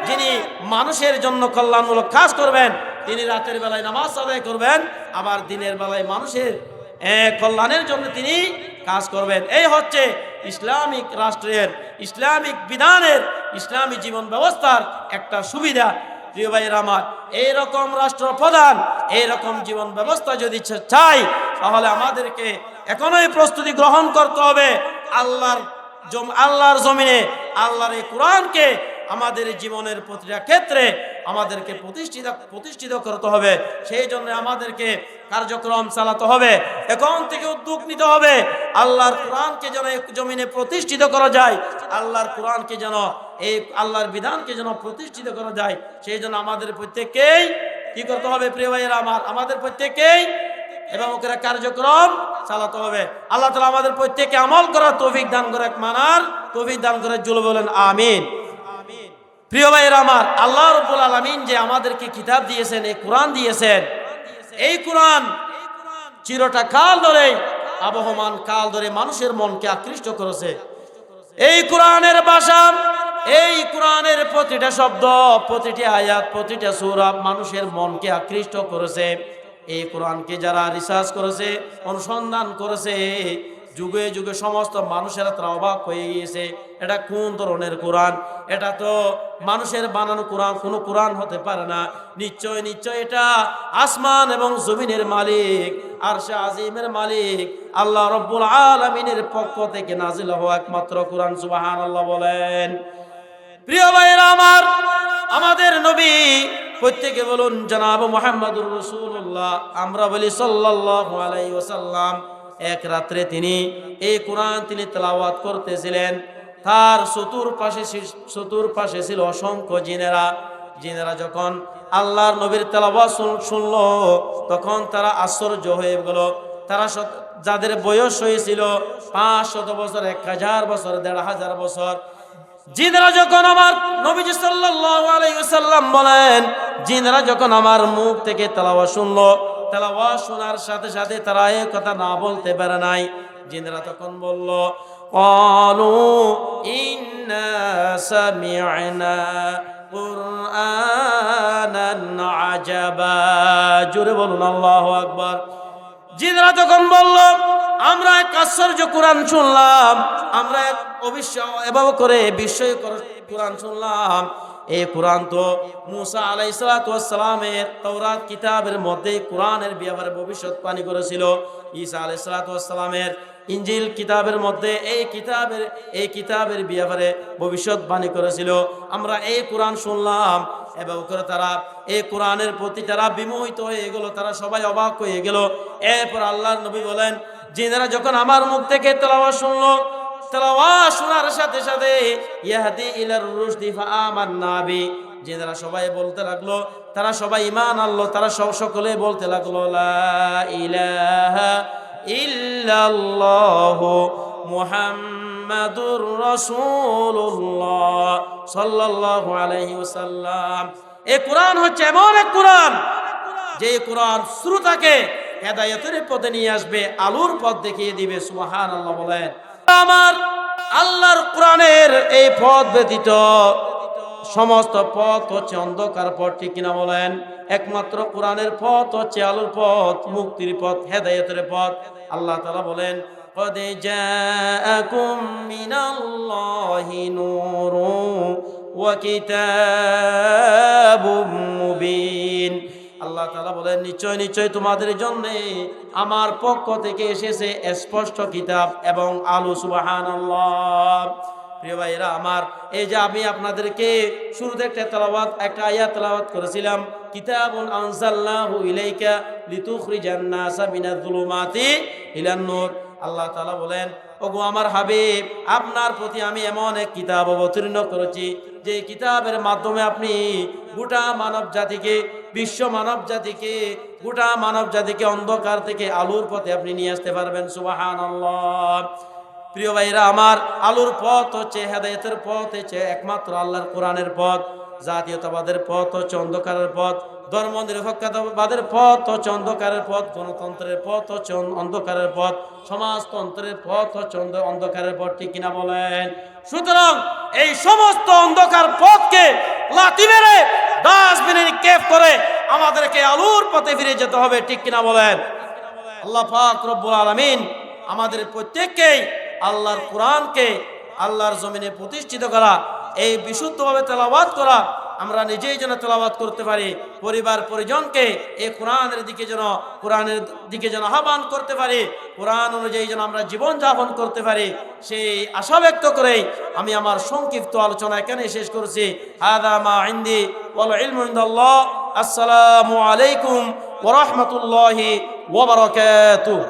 যিনি মানুষের জন্য কল্যাণমূলক কাজ করবেন, তিনি রাতের বেলায় নামাজ আদায় করবেন, আবার দিনের বেলায় মানুষের কল্যাণের জন্য তিনি কাজ করবেন। এই হচ্ছে ইসলামিক রাষ্ট্রের, ইসলামিক বিধানের, ইসলামী জীবন ব্যবস্থার একটা সুবিধা। প্রিয় ভাইয়েরা আমার, এইরকম রাষ্ট্রপ্রধান, এইরকম জীবন ব্যবস্থা যদি চাই, তাহলে আমাদেরকে এখনই প্রস্তুতি গ্রহণ করতে হবে। আল্লাহর জমিনে আল্লাহর এই কোরআনকে আমাদের জীবনের প্রতিটা ক্ষেত্রে আমাদেরকে প্রতিষ্ঠিত করতে হবে। সেই জন্য আমাদেরকে কার্যক্রম চালাতে হবে, এখন থেকে উদ্যোগ নিতে হবে। আল্লাহর কোরআনকে যেন জমিনে প্রতিষ্ঠিত করা যায়, আল্লাহর কোরআনকে যেন এই আল্লাহর বিধানকে যেন প্রতিষ্ঠিত করা যায়, সেই জন্য আমাদের প্রত্যেককেই কি করতে হবে? প্রিয় ভাইয়েরা আমার, আমাদের প্রত্যেককেই এবং ওকে কার্যক্রম চালাতে হবে। আল্লাহ তাআলা আমাদের প্রত্যেককে আমল করার তৌফিক দান করে, মানার তৌফিক দান করে, জুড়ে বলেন আমিন। প্রিয় ভাইয়েরা আমার, আল্লাহ রাব্বুল আলামিন যে আমাদেরকে কিতাব দিয়েছেন, এই কোরআন দিয়েছেন, এই কোরআন চিরটা কাল ধরে, আবহমান কাল ধরে মানুষের মনকে আকৃষ্ট করেছে। এই কোরআনের ভাষা, এই কোরআনের প্রতিটা শব্দ, প্রতিটি আয়াত, প্রতিটা সূরা মানুষের মনকে আকৃষ্ট করেছে। এই কোরআনকে যারা রিসার্চ করেছে, অনুসন্ধান করেছে, যুগে যুগে সমস্ত মানুষেরা তারা অবাক হয়ে গিয়েছে, এটা কোন ধরনের কোরআন? এটা তো মানুষের বানানো কোরআন, কোনো কোরআন হতে পারে না। নিশ্চয় নিশ্চয় এটা আসমান এবং জমিনের মালিক, আরশে আজিমের মালিক আল্লাহ রব্বুল আলামিনের পক্ষ থেকে নাজিল হওয়া একমাত্র কোরআন। সুবহানাল্লাহ বলেন। প্রিয় ভাইয়েরা আমার, আমাদের নবী, প্রত্যেকে বলুন জনাব মুহাম্মদুর রাসূলুল্লাহ, আমরা বলি সাল্লাল্লাহু আলাইহি ওয়াসাল্লাম, এক রাত্রে তিনি এই কোরআন তিনি তেলাওয়াত করতেছিলেন। তার চতুর্পাশে ছিল অসংখ্য জিনেরা যখন আল্লাহর নবীর তেলাওয়াত শুনলো, তখন তারা আশ্চর্য হয়ে গেল। তারা যাদের বয়স হয়েছিল 500 বছর, 1000 বছর, 1500 বছর, জিনেরা যখন আমার নবীজি সাল্লাল্লাহু আলাইহি ওয়াসাল্লাম বলেন, জিনেরা যখন আমার মুখ থেকে তেলাওয়াত শুনলো, তেলাওয়াত শোনার সাথে সাথে তারা এই কথা না বলতে পারে নাই। জিনেরা তখন বলল, ক্বালু ইন্না সামি'না কুরআনান আজাবা। জোরে বলুন আল্লাহু আকবার। জিনেরা তখন বলল, আমরা এক আশ্চর্য কোরআন শুনলাম, আমরা এক এভাবে করে বিস্ময়কর কোরআন শুনলাম। এই কোরআন তো মুসা আলাইহিস সালাতু ওয়াস সালামের তাওরাত কিতাবের মধ্যে কোরআনের ব্যাপারে ভবিষ্যৎবাণী করেছিল। ঈসা আলাইহিস সালাতু ওয়াস সালামের ইনজিল কিতাবের মধ্যে এই কিতাবের ব্যাপারে ভবিষ্যৎবাণী করেছিল। আমরা এই কোরআন শুনলাম, এভাবে করে তারা এই কোরআনের প্রতি তারা বিমোহিত হয়ে গেল, তারা সবাই অবাক হয়ে গেল। এরপর আল্লাহর নবী বলেন, জিনেরা যখন আমার মুখ থেকে তেলাওয়াত শুনলো, তেলাওয়াত শোনার সাথে সাথে ইয়াহদি ইলার রুশদি ফাআমান্না বি, জিনেরা সবাই বলতে লাগলো, তারা সবাই ঈমান আনলো, তারা সকলে বলতে লাগলো লা ইলাহা ইল্লাল্লাহু মুহাম্মাদুর রাসূলুল্লাহ সাল্লাল্লাহু আলাইহি ওয়াসাল্লাম। এই কোরআন হচ্ছে এমন এক কোরআন, যে কোরআন শ্রোতাকে হেদায়েতের পথে নিয়ে আসবে, আলোর পথ দেখিয়ে দিবে। সুবহানাল্লাহ বলেন। আমার আল্লাহর কোরআনের এই পথ ব্যতীত সমস্ত পথ হচ্ছে অন্ধকার পথ, ঠিক কিনা বলেন? একমাত্র কোরআনের পথ হচ্ছে আলোর পথ, মুক্তির পথ, হেদায়েতের পথ। আল্লাহ তাআলা বলেন, قد جاءكم من الله نور وكتاب مبين। আল্লাহ তাআলা বলেন, নিশ্চয় নিশ্চয় তোমাদের জন্য আমার পক্ষ থেকে এসেছে স্পষ্ট কিতাব এবং আলো। সুবহানাল্লাহ। প্রিয় ভাইরা আমার, এই যে আমি আপনাদেরকে শুরুতে একটা আয়াত তেলাওয়াত করেছিলাম, কিতাবুন আনজালনাহু ইলাইকা লিতুখরিজান নাসা মিনাজ যুলুমাতি ইলান নূর। আল্লাহ তাআলা বলেন, ওগো আমার হাবিব, আপনার প্রতি আমি এমন এক কিতাব অবতীর্ণ করেছি, যে কিতাবের মাধ্যমে আপনি গোটা মানব জাতিকে, বিশ্ব মানব জাতিকে, গোটা মানব জাতিকে অন্ধকার থেকে আলোর পথে আপনি নিয়ে আসতে পারবেন। সুবহানাল্লাহ। প্রিয় ভাইরা আমার, আলোর পথ হচ্ছে, হেদায়েতের পথ হচ্ছে একমাত্র আল্লাহর কোরআনের পথ। জাতীয়তাবাদের পথ হচ্ছে অন্ধকারের পথ, ধর্ম নিরপেক্ষতাবাদের পথ হচ্ছে অন্ধকারের পথ, গণতন্ত্রের পথ হচ্ছে অন্ধকারের পথ, সমাজতন্ত্রের পথ হচ্ছে অন্ধকারের পথ, ঠিক কিনা বলেন? সুতরাং এই সমস্ত অন্ধকার পথকে লাথি মেরে ডাস্টবিনে নিক্ষেপ করে আমাদেরকে আলোর পথে ফিরে যেতে হবে, ঠিক কিনা বলেন? আল্লাহ পাক রব্বুল আলামিন আমাদের প্রত্যেককেই আল্লাহর কোরআনকে আল্লাহর জমিনে প্রতিষ্ঠিত করা, এই বিশুদ্ধভাবে তেলাওয়াত করা, আমরা নিজেই যেন তেলাওয়াত করতে পারি, পরিবার পরিজনকে এই কোরআনের দিকে যেন আহ্বান করতে পারি, কোরআন অনুযায়ী যেন আমরা জীবন যাপন করতে পারি, সেই আশা ব্যক্ত করেই আমি আমার সংক্ষিপ্ত আলোচনা এখানে শেষ করছি। হাদা মা ইনদি ওয়াল ইলমু ইনদাল্লাহ। আসসালামু আলাইকুম ওয়া রাহমাতুল্লাহি ওয়া বারাকাতুহু।